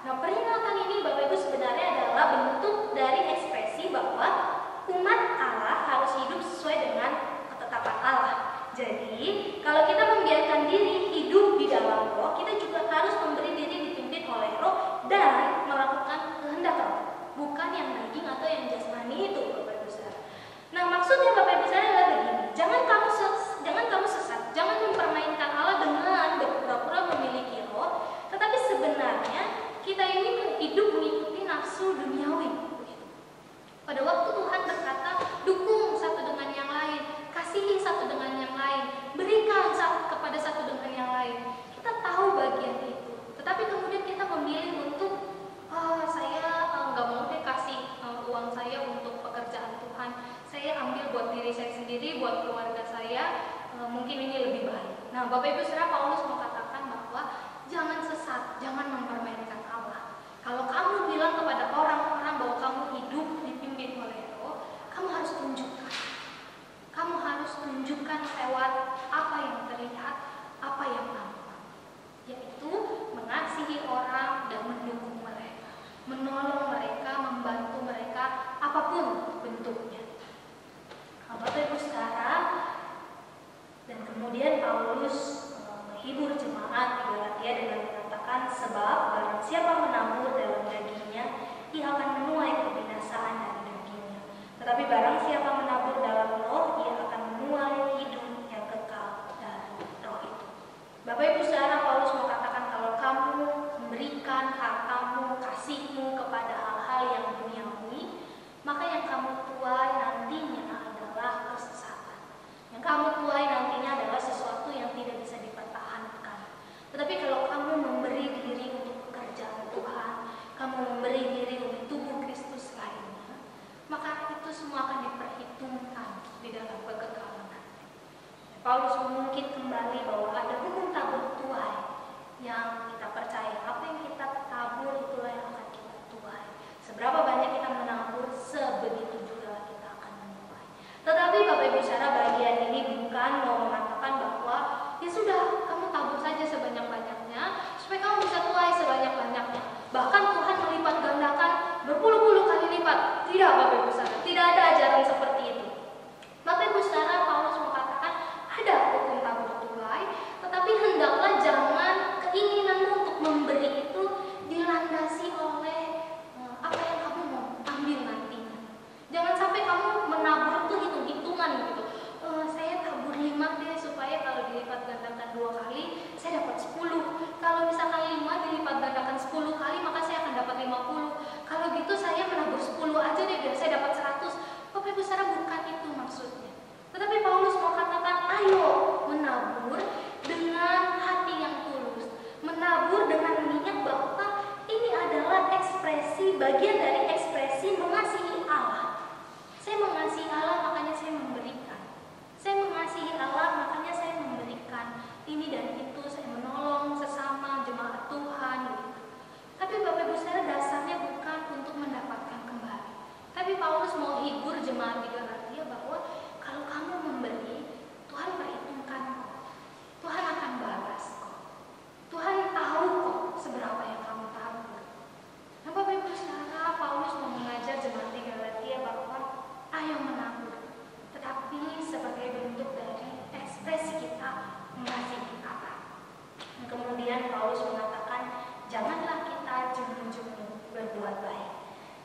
Nah, peringatan ini Bapak Ibu sebenarnya adalah bentuk dari ekspresi bahwa umat Allah harus hidup sesuai dengan ketetapan Allah. Jadi, kalau kita membiarkan diri hidup di dalam Roh, kita juga harus memberi diri dipimpin oleh Roh dan melakukan kehendak Roh, bukan yang daging atau yang jasmani itu, Bapak Ibu saudara. Nah, maksudnya Bapak Ibu saudara adalah begini, jangan kamu sesat, jangan mempermainkan Allah dengan berpura-pura memiliki Roh, tetapi sebenarnya kita ini hidup mengikuti nafsu duniawi. Pada waktu Tuhan berkata, dukung satu dengan yang lain, kasihi satu dengan yang lain, berikan kepada satu dengan yang lain. Kita tahu bagian itu, tetapi kemudian kita memilih untuk, saya nggak mau deh kasih uang saya untuk pekerjaan Tuhan. Saya ambil buat diri saya sendiri, buat keluarga saya, mungkin ini lebih baik. Nah, Bapak Ibu saudara, Paulus mau katakan bahwa jangan sesat, jangan mempermainkan Allah. Kalau kamu bilang kepada orang-orang bahwa kamu hidup dipimpin oleh Roh, kamu harus tunjukkan. Kamu harus tunjukkan lewat apa yang terlihat, apa yang nampak, yaitu mengasihi orang dan mendukung mereka, menolong mereka, membantu mereka, apapun bentuknya. Nah, Bapak Ibu saudara, dan kemudian Paulus menghibur jemaat di Galatia dengan mengatakan, sebab barang siapa menabur dalam dagingnya, ia akan menuai kebinasaan dari dagingnya. Tetapi barang siapa menabur dalam Roh, ia akan menuai hidup yang kekal dari Roh itu. Bapak Ibu saudara, Paulus mau katakan kalau kamu memberikan hartamu, kasihmu kepada hal-hal yang duniawi, maka yang kamu tuai nantinya adalah kesesatan. Yang kamu tuai nantinya adalah sesuatu yang tidak bisa dipertahankan. Tetapi kalau kamu memberi diri untuk pekerjaan Tuhan, kamu memberi diri untuk tubuh Kristus lainnya, maka itu semua akan diperhitungkan di dalam kekekalan nanti. Paulus mengungkit kembali bahwa ada hukum tabur tuai yang kita percaya. Apa yang kita tabur itulah yang akan kita tuai. Seberapa banyak kita menabur, sebegitu juga kita akan menuai. Tetapi Bapak Ibu saudara, bagian ini bukan mau mengatakan bahwa ya sudah, kamu tabur saja sebanyak-banyaknya supaya kamu bisa tuai sebanyak-banyaknya. Bahkan Tuhan melipat gandakan berpuluh-puluh kali lipat. Tidak, Bapak Ibu saudara, tidak ada ajaran seperti itu. Bapak Ibu saudara, Paulus mengatakan ada hukum tabur tuai, tetapi hendaklah jangan keinginanmu untuk memberi itu dilandasi oleh apa yang kamu mau ambil nantinya. Jangan sampai kamu menabur itu hitung-hitungan gitu. Saya tabur 5 deh supaya kalau dilipat gandakan 2 kali saya dapat 10. Kalau misalkan 5 dilipat gandakan 10 kali maka saya akan dapat 50. Kalau gitu saya menabur 10 aja deh biar saya dapat 100. Bapak Ibu saudara, bukan itu maksudnya. Tetapi Paulus mau katakan, ayo menabur dengan hati yang tulus. Menabur dengan mengingat bahwa ini adalah ekspresi, bagian dari ekspresi mengasihi Allah. Saya mengasihi Allah, makanya saya memberikan. Saya mengasihi Allah, makanya saya memberikan ini dan itu. Saya menolong sesama jemaat Tuhan gitu. Tapi Bapak Ibu saudara, dasarnya bukan untuk mendapatkan kembali. Tapi Paulus mau hibur jemaat di Galatia bahwa kalau kamu memberi, Tuhan perhitungkan kok. Tuhan akan balas kok. Tuhan tahu kok seberapa yang kamu tabur. Nah, Bapak Ibu saudara, Paulus mau mengajar jemaat di Galatia bahwa ayo menabur, tetapi sebagai bentuk dari ekspresi kita mengasihi Allah. Dan kemudian Paulus mengatakan, janganlah kita jemu-jemu berbuat baik,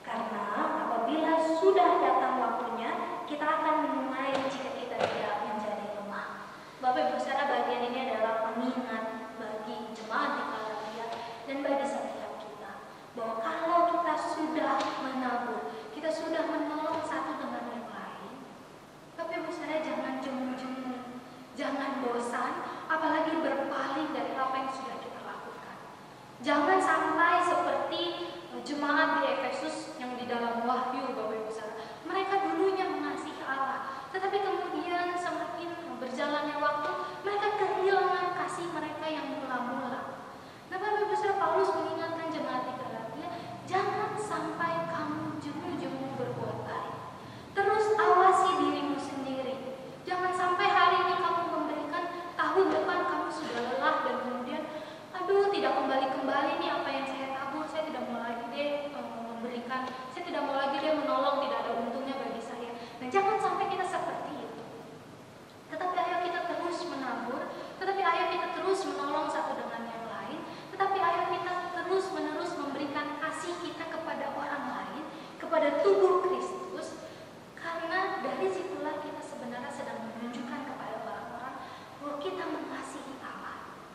karena apabila sudah datang waktunya, kita akan menuai jika kita tidak menjadi lemah. Bapak Ibu saudara, bagian ini adalah pengingat bagi jemaat di Galatia dan bagi setiap kita.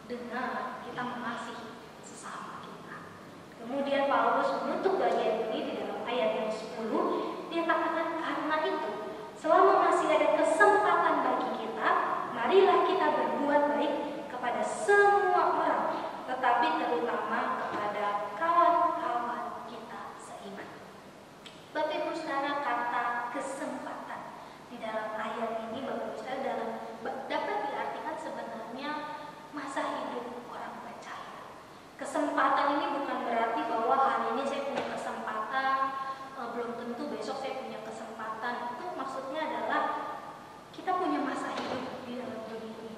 dengan kita mengasihi sesama kita. Kemudian Paulus menutup bagian ini di dalam ayat yang 10. Dia katakan, karena itu selama masih ada kesempatan bagi kita, marilah kita berbuat baik kepada semua orang, tetapi terutama kepada kawan-kawan kita seiman. Bapak Ibu Saudara, kata kesempatan di dalam ayat ini Bapak Ibu Saudara dapat diartikan sebenarnya masa hidup orang percaya. Kesempatan ini bukan berarti bahwa hari ini saya punya kesempatan, belum tentu besok saya punya kesempatan. Itu maksudnya adalah kita punya masa hidup di dalam dunia ini.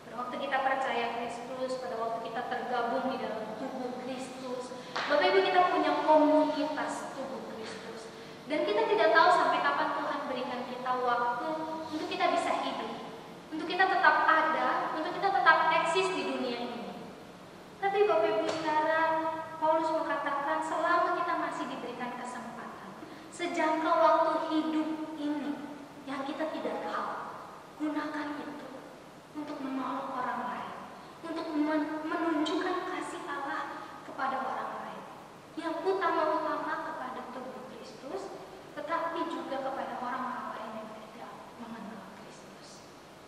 Pada waktu kita percaya Kristus, pada waktu kita tergabung di dalam tubuh Kristus, Bapak Ibu, kita punya komunitas tubuh Kristus. Dan kita tidak tahu sampai kapan Tuhan berikan kita waktu untuk kita bisa hidup, untuk kita tetap ada, untuk kita tetap eksis di dunia ini. Tapi Bapak Ibu sekarang, Paulus mengatakan selama kita masih diberikan kesempatan, sejangka waktu hidup ini yang kita tidak tahu, gunakan itu untuk menolong orang lain, untuk menunjukkan kasih Allah kepada orang lain. Yang utama-utama kepada tubuh Kristus, tetapi juga kepada orang-orang lain yang tidak mengenal Kristus.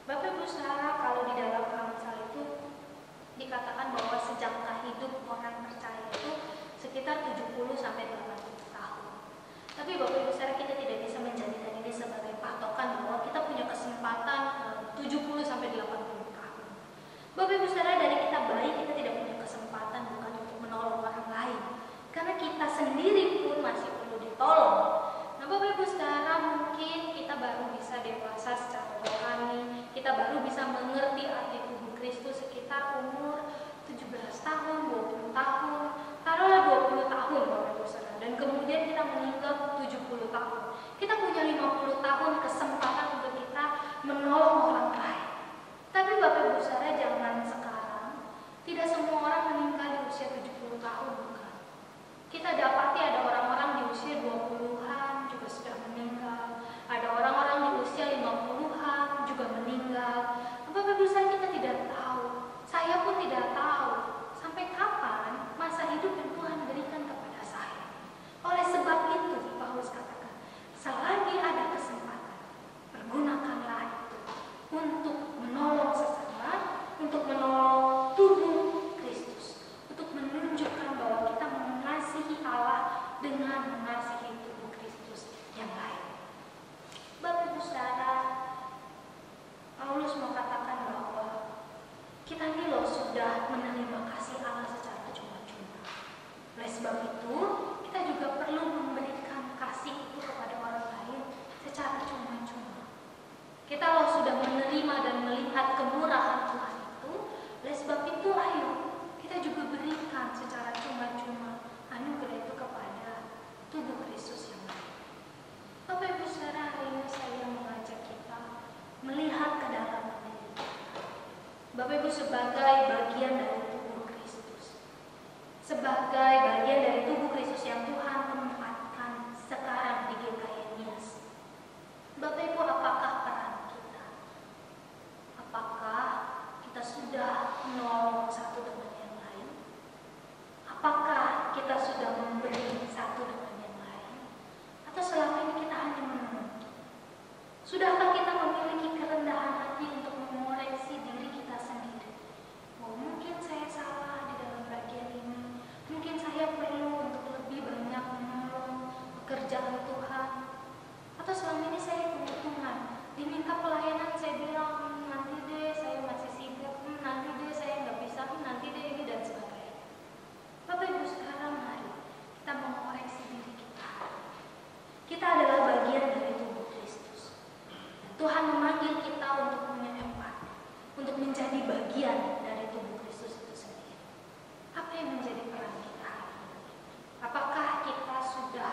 Bapak Ibu saudara, kalau di dalam Amsal itu dikatakan bahwa sejangka hidup orang percaya itu sekitar 70 sampai 80 tahun. Tapi Bapak Ibu saudara, kita tidak bisa menjadikan ini sebagai patokan bahwa kita punya kesempatan 70 sampai 80 tahun. Bapak Ibu saudara, dari kita baik kita tidak punya kesempatan bukan untuk menolong orang lain, karena kita sendiri pun masih perlu ditolong. Nah Bapak Ibu saudara, mungkin kita baru bisa dewasa secara rohani, kita baru bisa mengerti arti tubuh Kristus sekitar umur 17 tahun, 20 tahun, taruhlah 20 tahun Bapak Ibu saudara, dan kemudian kita meninggal 70 tahun. Kita punya 50 tahun kesempatan untuk kita menolong orang lain. Tapi Bapak Ibu saudara, zaman sekarang tidak semua orang meninggal di usia 70 tahun, bukan? Kita dapati ada orang-orang di usia 20-an juga sudah meninggal, ada orang-orang di usia 50-an juga meninggal. Bapak Ibu saudara, kita tidak tahu, saya pun tidak tahu sampai kapan masa hidup yang Tuhan berikan kepada saya. Oleh sebab itu Paulus katakan, selagi ada kesempatan, pergunakanlah itu untuk menolong sesama, untuk menolong tubuh Kristus, untuk menunjukkan bahwa kita mengasihi Allah dengan mengasihi tubuh Kristus yang lain. Bapak Ibu saudara, Paulus mengatakan bahwa kita ini loh sudah menerima kasih Allah secara cuma-cuma. Oleh sebab itu, kita juga perlu memberikan kasih itu kepada orang lain secara cuma-cuma. Kita loh sudah menerima dan melihat kemurahan Tuhan itu. Oleh sebab itu, ayo kita juga berikan secara cuma-cuma anugerah itu kepada tubuh Kristus yang lain. Bapak Ibu saudara, hari ini saya mengajak kita melihat ke dalam diri kita. Bapak Ibu, sebagai bagian dari tubuh Kristus, sebagai bagian dari tubuh Kristus yang Tuhan tempatkan sekarang di GKI Nias. Bapak Ibu, apakah peran kita? Apakah kita sudah menolong satu dengan yang lain? Apakah kita sudah memberi satu dengan yang lain? Atau selama ini kita hanya menuntut? Sudahkah kita memiliki kerendahan hati untuk mengoreksi diri kita sendiri? Oh, mungkin saya salah di dalam bagian ini. Mungkin saya perlu untuk lebih banyak menolong pekerjaan Tuhan. Atau selama ini saya hitung-hitungan, diminta pelayanan saya bilang, nanti deh saya masih sibuk, nanti deh saya nggak bisa, nanti deh ini dan sebagainya. Bapak Ibu sekarang mari kita mengoreksi diri kita. Kita adalah bagian dari tubuh Kristus. Dan Tuhan memanggil kita untuk punya empati, untuk menjadi bagian dari tubuh Kristus itu sendiri. Apa yang menjadi peran kita hari ini? Apakah kita sudah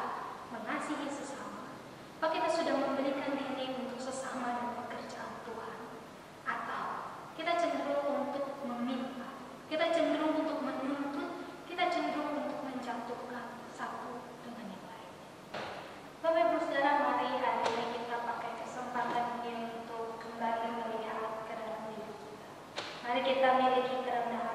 mengasihi sesama? Apakah kita sudah memberikan diri untuk sesama dan pekerjaan Tuhan? Atau kita cenderung untuk meminta, kita cenderung untuk menuntut, kita cenderung untuk menjatuhkan satu dengan yang lain? Bapak Ibu saudara, mari hari ini kita pakai kesempatan ini untuk kembali melihat ke dalam diri kita. Mari kita miliki kerendahan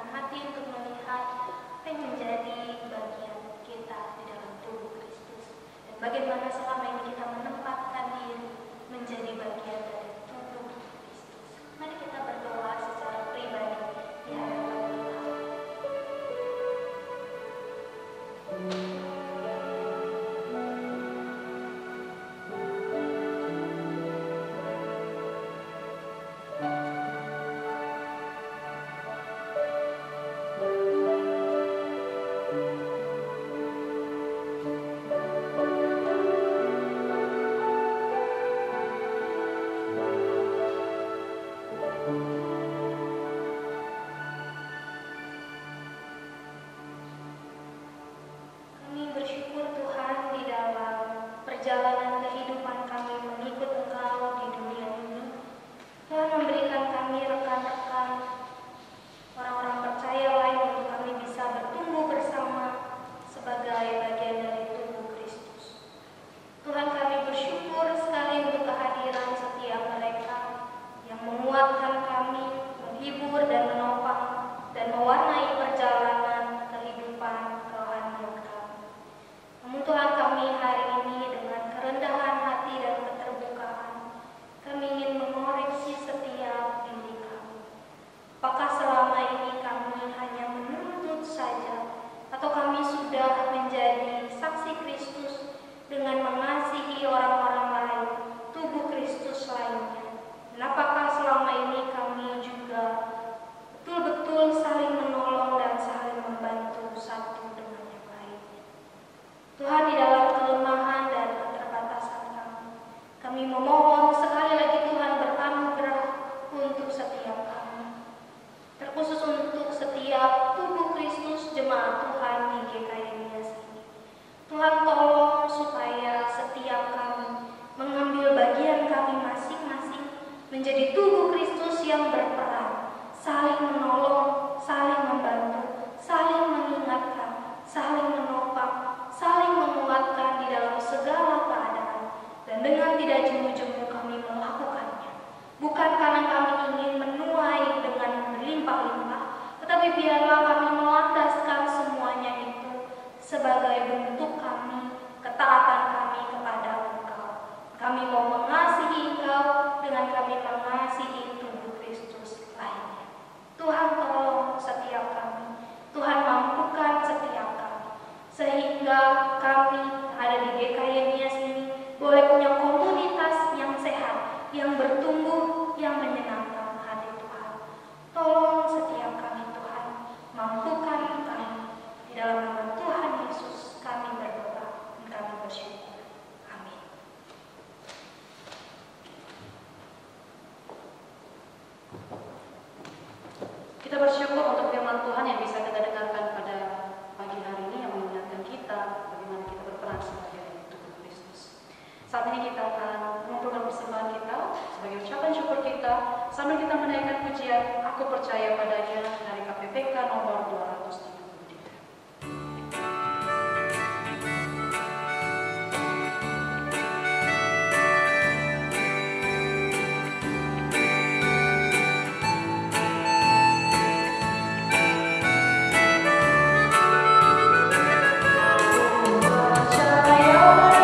apa yang menjadi bagian kita di dalam tubuh Kristus, dan bagaimana selama ini kita menempatkan diri menjadi bagian dari tubuh Kristus. Mari kita berdoa secara pribadi di hadapan Tuhan. Perjalanan kehidupan kami mengikut Engkau di dunia ini, Tuhan memberikan kami rekan-rekan, orang-orang percaya lain untuk kami bisa bertumbuh bersama sebagai bagian dari tubuh Kristus. Tuhan, kami bersyukur sekali untuk kehadiran setiap mereka yang menguatkan kami, menghibur dan menopang dan mewarnai perjalanan kehidupan rohani kami. Namun Tuhan, kami hari ini dengan kerendahan hati dan keterbukaan, kami ingin mengoreksi setiap diri kami. Apakah selama ini kami hanya menuntut saja, atau kami sudah menjadi saksi Kristus dengan mengasihi orang-orang lain, tubuh Kristus lainnya? Dan apakah selama ini kami juga betul-betul saling menolong dan saling membantu satu dengan yang lainnya? Tuhan, di dalam kelemahan dan keterbatasan kami memohon sekali lagi Tuhan beranugerah untuk setiap kami, terkhusus untuk setiap tubuh Kristus jemaat Tuhan di GKI Nias ini. Tuhan, tolong supaya setiap kami mengambil bagian kami masing-masing menjadi tubuh Kristus yang berperan, saling menolong, saling membantu, saling mengingatkan, saling menopang, saling menguatkan di dalam segala keadaan, dan dengan tidak jemu-jemu kami melakukannya. Bukan karena kami ingin menuai dengan berlimpah-limpah, tetapi biarlah kami melandaskan semuanya itu sebagai bentuk kami, ketaatan kami kepada Engkau. Kami mau mengasihi Engkau dengan kami mengasihi tubuh Kristus lainnya. Tuhan, tolong setiap kami. Tuhan, mampukan setiap kami, sehingga kami ada di GKI Nias ini boleh punya komunitas yang sehat, yang bertumbuh, yang menyenangkan hati Tuhan. Tolong setiap kami Tuhan, mampukan kami. Di dalam nama Tuhan Yesus kami berdoa dan kami bersyukur. Amin. Kita bersyukur untuk firman Tuhan yang bisa kita dengarkan pada pagi hari ini, yang mengingatkan kita bagaimana kita berperan sebagai tubuh Kristus. Saat ini kita akan mengumpulkan persembahan kita sebagai ucapan syukur kita sambil kita menaikkan pujian Aku Percaya Padanya dari KPPK nomor 233. Percaya pada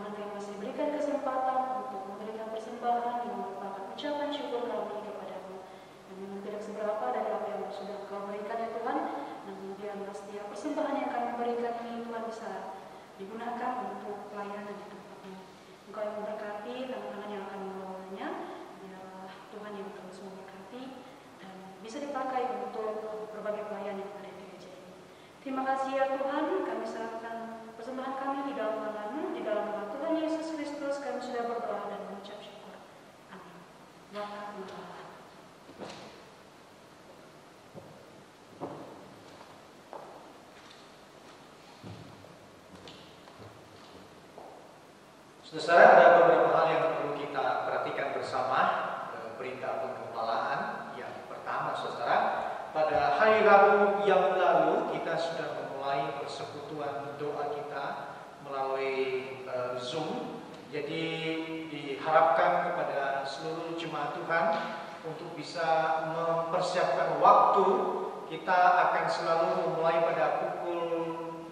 Tuhan kami masih diberikan kesempatan untuk memberikan persembahan yang merupakan ucapan syukur kami kepadamu. Dan memang tidak seberapa dari apa yang sudah Kau berikan ya Tuhan, namun biarlah setiap persembahan yang kami berikan ini Tuhan bisa digunakan untuk pelayanan di tempatmu. Engkau yang memberkati tangan-tangan yang akan mengawalnya, biarlah Tuhan yang terus memberkati dan bisa dipakai untuk berbagai pelayanan yang ada di gereja ini. Terima kasih ya Tuhan, kami serahkan persembahan kami di dalam tangan-Mu, di dalam nama Tuhan Yesus Kristus kami sudah berdoa dan mengucap syukur. Amin. Bapa Allah. Saudara, ada beberapa hal yang perlu kita perhatikan bersama. Berita penggempalaan yang pertama, saudara, pada hari Rabu yang lalu kita sudah memulai persekutuan doa kita melalui Zoom. Jadi diharapkan kepada seluruh jemaat Tuhan untuk bisa mempersiapkan waktu. Kita akan selalu memulai pada pukul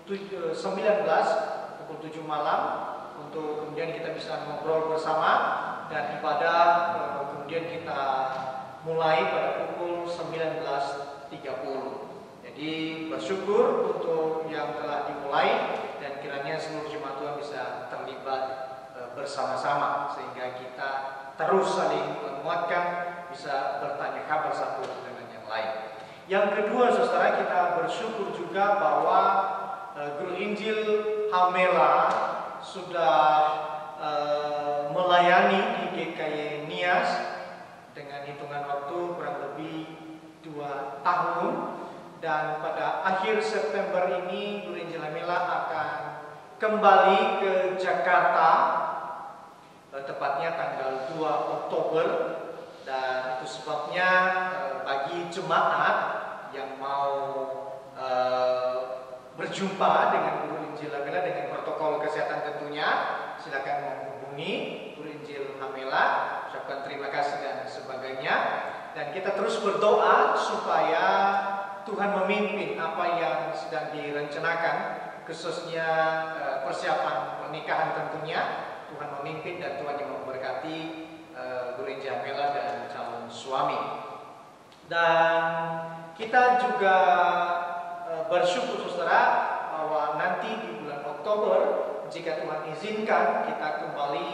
19, pukul 7 malam, untuk kemudian kita bisa ngobrol bersama dan ibadah. Kemudian kita mulai pada pukul 19.30. Jadi bersyukur untuk yang telah dimulai dan kiranya seluruh jemaat Tuhan bisa terlibat bersama-sama sehingga kita terus saling menguatkan, bisa bertanya kabar satu dengan yang lain. Yang kedua, saudara, kita bersyukur juga bahwa Guru Injil Hamela sudah melayani di GKY Nias dengan hitungan waktu kurang lebih 2 tahun, dan pada akhir September ini Guru Injil Hamela akan kembali ke Jakarta, tepatnya tanggal 2 Oktober, dan itu sebabnya bagi jemaat yang mau berjumpa dengan Guru Injil Hamela dengan protokol kesehatan tentunya, silakan menghubungi Guru Injil Hamela, ucapkan terima kasih dan sebagainya. Dan kita terus berdoa supaya Tuhan memimpin apa yang sedang direncanakan, khususnya persiapan pernikahan tentunya. Tuhan memimpin dan Tuhan yang memberkati Guru Injil Hamela dan calon suami. Dan kita juga bersyukur, saudara, bahwa nanti di bulan Oktober, jika Tuhan izinkan, kita kembali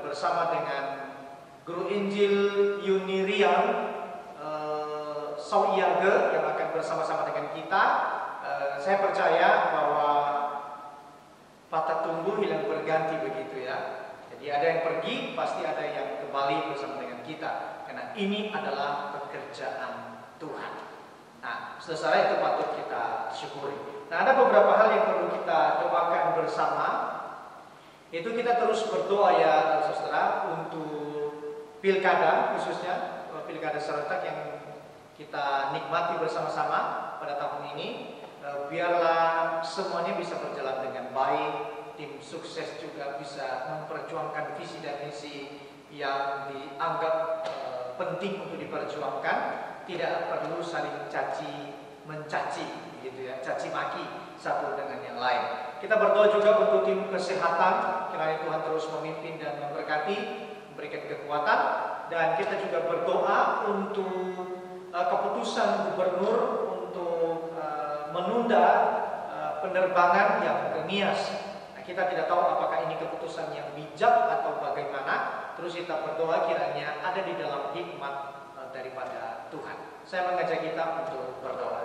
bersama dengan Guru Injil Yunirian Sauyage yang akan bersama-sama dengan kita. Saya percaya bahwa patah tumbuh hilang berganti, begitu ya. Jadi ada yang pergi, pasti ada yang kembali bersama dengan kita, karena ini adalah pekerjaan Tuhan. Nah, saudara, itu patut kita syukuri. Nah, ada beberapa hal yang perlu kita doakan bersama. Itu kita terus berdoa ya, saudara, untuk pilkada, khususnya pilkada serentak yang kita nikmati bersama-sama pada tahun ini. Biarlah semuanya bisa berjalan dengan baik, tim sukses juga bisa memperjuangkan visi dan misi yang dianggap penting untuk diperjuangkan. Tidak perlu saling mencaci, gitu ya, caci maki satu dengan yang lain. Kita berdoa juga untuk tim kesehatan, kiranya Tuhan terus memimpin dan memberkati, memberikan kekuatan. Dan kita juga berdoa untuk keputusan gubernur untuk menunda penerbangan yang ke Nias. Nah, kita tidak tahu apakah ini keputusan yang bijak atau bagaimana. Terus kita berdoa kiranya ada di dalam hikmat daripada Tuhan. Saya mengajak kita untuk berdoa.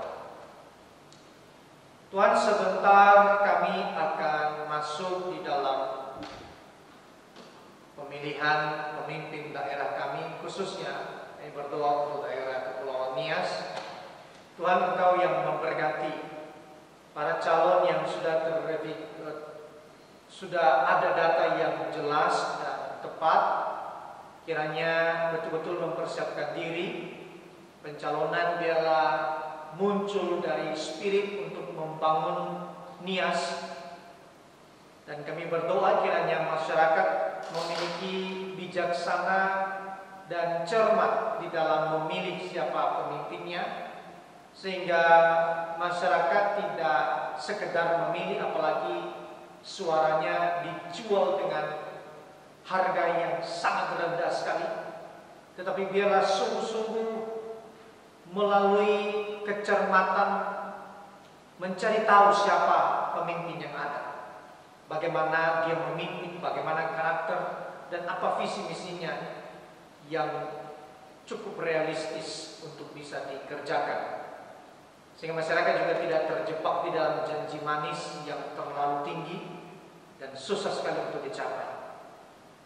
Tuhan, sebentar kami akan masuk di dalam pemilihan pemimpin daerah kami, khususnya kami berdoa untuk daerah Kepulauan Nias. Tuhan, Engkau yang memberkati para calon yang sudah ada data yang jelas dan tepat. Kiranya betul-betul mempersiapkan diri. Pencalonan biarlah muncul dari spirit untuk membangun Nias. Dan kami berdoa kiranya masyarakat memiliki bijaksana dan cermat di dalam memilih siapa pemimpinnya, sehingga masyarakat tidak sekedar memilih, apalagi suaranya dijual dengan harga yang sangat rendah sekali, tetapi biarlah sungguh-sungguh melalui kecermatan mencari tahu siapa pemimpin yang ada, bagaimana dia memimpin, bagaimana karakter, dan apa visi misinya yang cukup realistis untuk bisa dikerjakan, sehingga masyarakat juga tidak terjebak di dalam janji manis yang terlalu tinggi dan susah sekali untuk dicapai.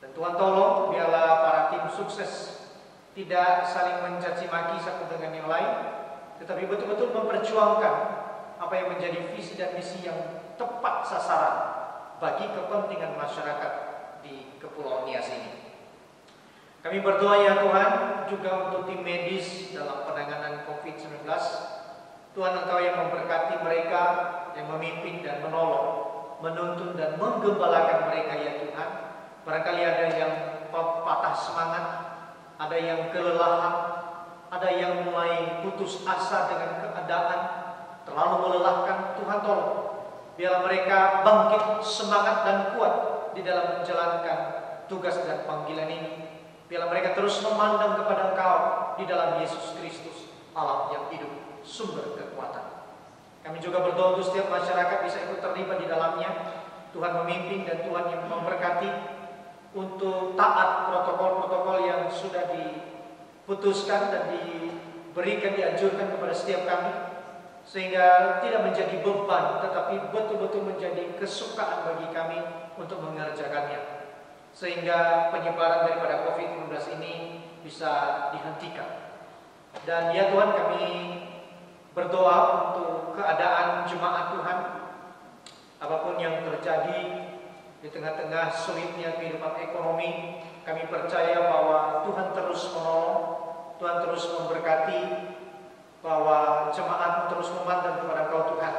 Dan Tuhan tolong biarlah para tim sukses tidak saling mencaci maki satu dengan yang lain, tetapi betul-betul memperjuangkan apa yang menjadi visi dan misi yang tepat sasaran bagi kepentingan masyarakat di Kepulauan Nias ini. Kami berdoa ya Tuhan juga untuk tim medis dalam penanganan COVID-19. Tuhan, Engkau yang memberkati mereka, yang memimpin dan menolong, menuntun dan menggembalakan mereka ya Tuhan. Barangkali ada yang patah semangat, ada yang kelelahan, ada yang mulai putus asa dengan keadaan, terlalu melelahkan. Tuhan tolong, biarlah mereka bangkit semangat dan kuat di dalam menjalankan tugas dan panggilan ini. Biarlah mereka terus memandang kepada Engkau di dalam Yesus Kristus, Allah yang hidup, sumber kekuatan. Kami juga berdoa untuk setiap masyarakat bisa ikut terlibat di dalamnya. Tuhan memimpin dan Tuhan yang memberkati untuk taat protokol-protokol yang sudah diputuskan dan diberikan, dianjurkan kepada setiap kami, sehingga tidak menjadi beban, tetapi betul-betul menjadi kesukaan bagi kami untuk mengerjakannya, sehingga penyebaran daripada COVID-19 ini bisa dihentikan. Dan ya Tuhan, kami berdoa untuk keadaan jemaat Tuhan, apapun yang terjadi di tengah-tengah sulitnya kehidupan ekonomi, kami percaya bahwa Tuhan terus menolong, Tuhan terus memberkati, bahwa jemaat terus memandang kepada Engkau Tuhan.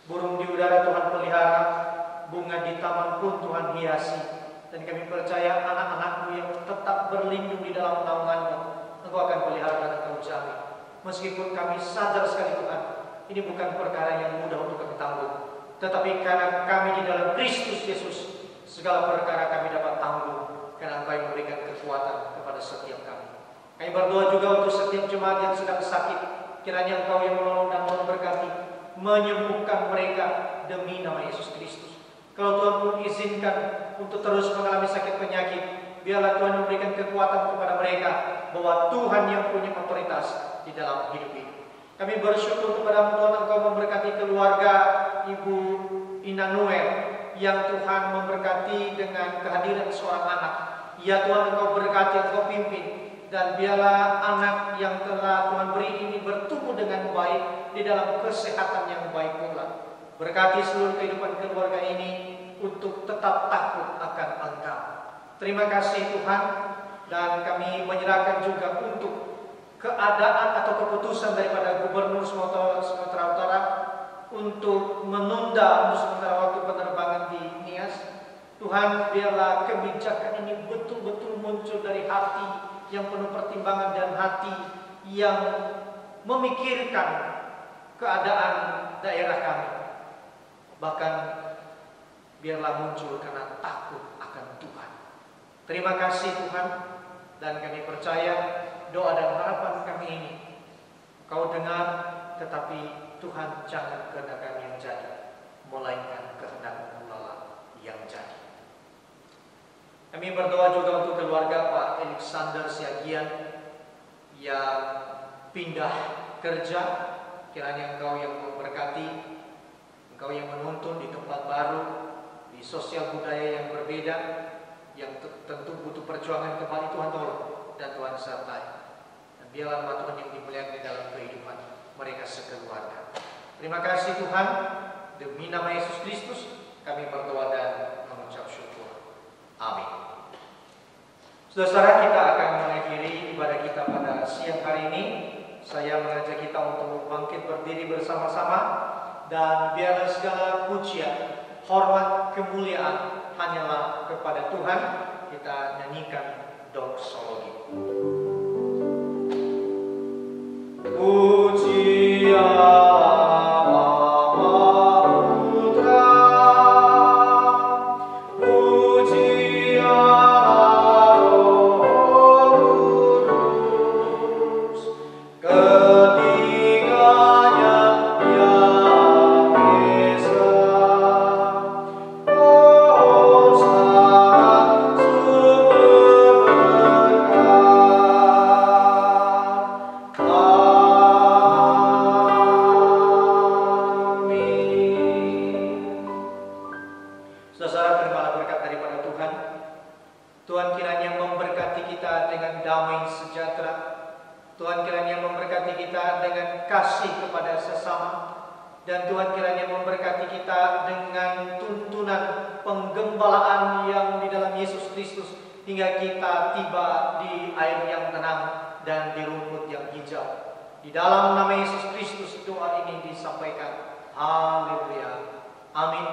Burung di udara Tuhan pelihara, bunga di taman pun Tuhan hiasi, dan kami percaya anak-anak-Mu yang tetap berlindung di dalam naungan-Mu, Engkau akan pelihara dan Engkau jamin. Meskipun kami sadar sekali Tuhan, ini bukan perkara yang mudah untuk kami tanggung, tetapi karena kami di dalam Kristus Yesus, segala perkara kami dapat tanggung, karena Engkau yang memberikan kekuatan kepada setiap kami. Kami berdoa juga untuk setiap jemaat yang sedang sakit, kiranya Engkau yang menolong dan memberkati, menyembuhkan mereka demi nama Yesus Kristus. Kalau Tuhan pun izinkan untuk terus mengalami sakit penyakit, biarlah Tuhan memberikan kekuatan kepada mereka, bahwa Tuhan yang punya otoritas di dalam hidup ini. Kami bersyukur kepada Tuhan, Engkau memberkati keluarga Ibu Inanuel yang Tuhan memberkati dengan kehadiran seorang anak. Ya Tuhan, Engkau berkati, Engkau pimpin, dan biarlah anak yang telah Tuhan beri ini bertumbuh dengan baik di dalam kesehatan yang baik pula. Berkati seluruh kehidupan keluarga ini untuk tetap takut akan Engkau. Terima kasih Tuhan, dan kami menyerahkan juga untuk keadaan atau keputusan daripada Gubernur Sumatera Utara untuk menunda untuk sementara waktu penerbangan di Nias. Tuhan, biarlah kebijakan ini betul-betul muncul dari hati yang penuh pertimbangan dan hati yang memikirkan keadaan daerah kami. Bahkan biarlah muncul karena takut akan Tuhan. Terima kasih Tuhan, dan kami percaya doa dan harapan kami ini Kau dengar, tetapi Tuhan jangan kehendak kami yang jadi, melainkan kehendak-Mu lah yang jadi. Kami berdoa juga untuk keluarga Pak Alexander Siagian yang pindah kerja. Kiranya Engkau yang memberkati, Engkau yang menuntun di tempat baru, di sosial budaya yang berbeda, yang tentu butuh perjuangan kembali. Tuhan tolong dan Tuhan sertai. Dan biarlah nama Tuhan yang dimuliakan di dalam kehidupan mereka sekeluarga. Terima kasih Tuhan, demi nama Yesus Kristus kami berdoa dan mengucap syukur. Amin. Saudara, kita akan mengakhiri ibadah kita pada siang hari ini. Saya mengajak kita untuk bangkit berdiri bersama-sama, dan biarlah segala pujian, hormat, kemuliaan hanyalah kepada Tuhan. Kita nyanyikan doksologi. Pujian Bapa Putra Tuhan kiranya memberkati kita dengan damai sejahtera. Tuhan kiranya memberkati kita dengan kasih kepada sesama. Dan Tuhan kiranya memberkati kita dengan tuntunan penggembalaan yang di dalam Yesus Kristus, hingga kita tiba di air yang tenang dan di rumput yang hijau. Di dalam nama Yesus Kristus doa ini disampaikan. Haleluya. Amin.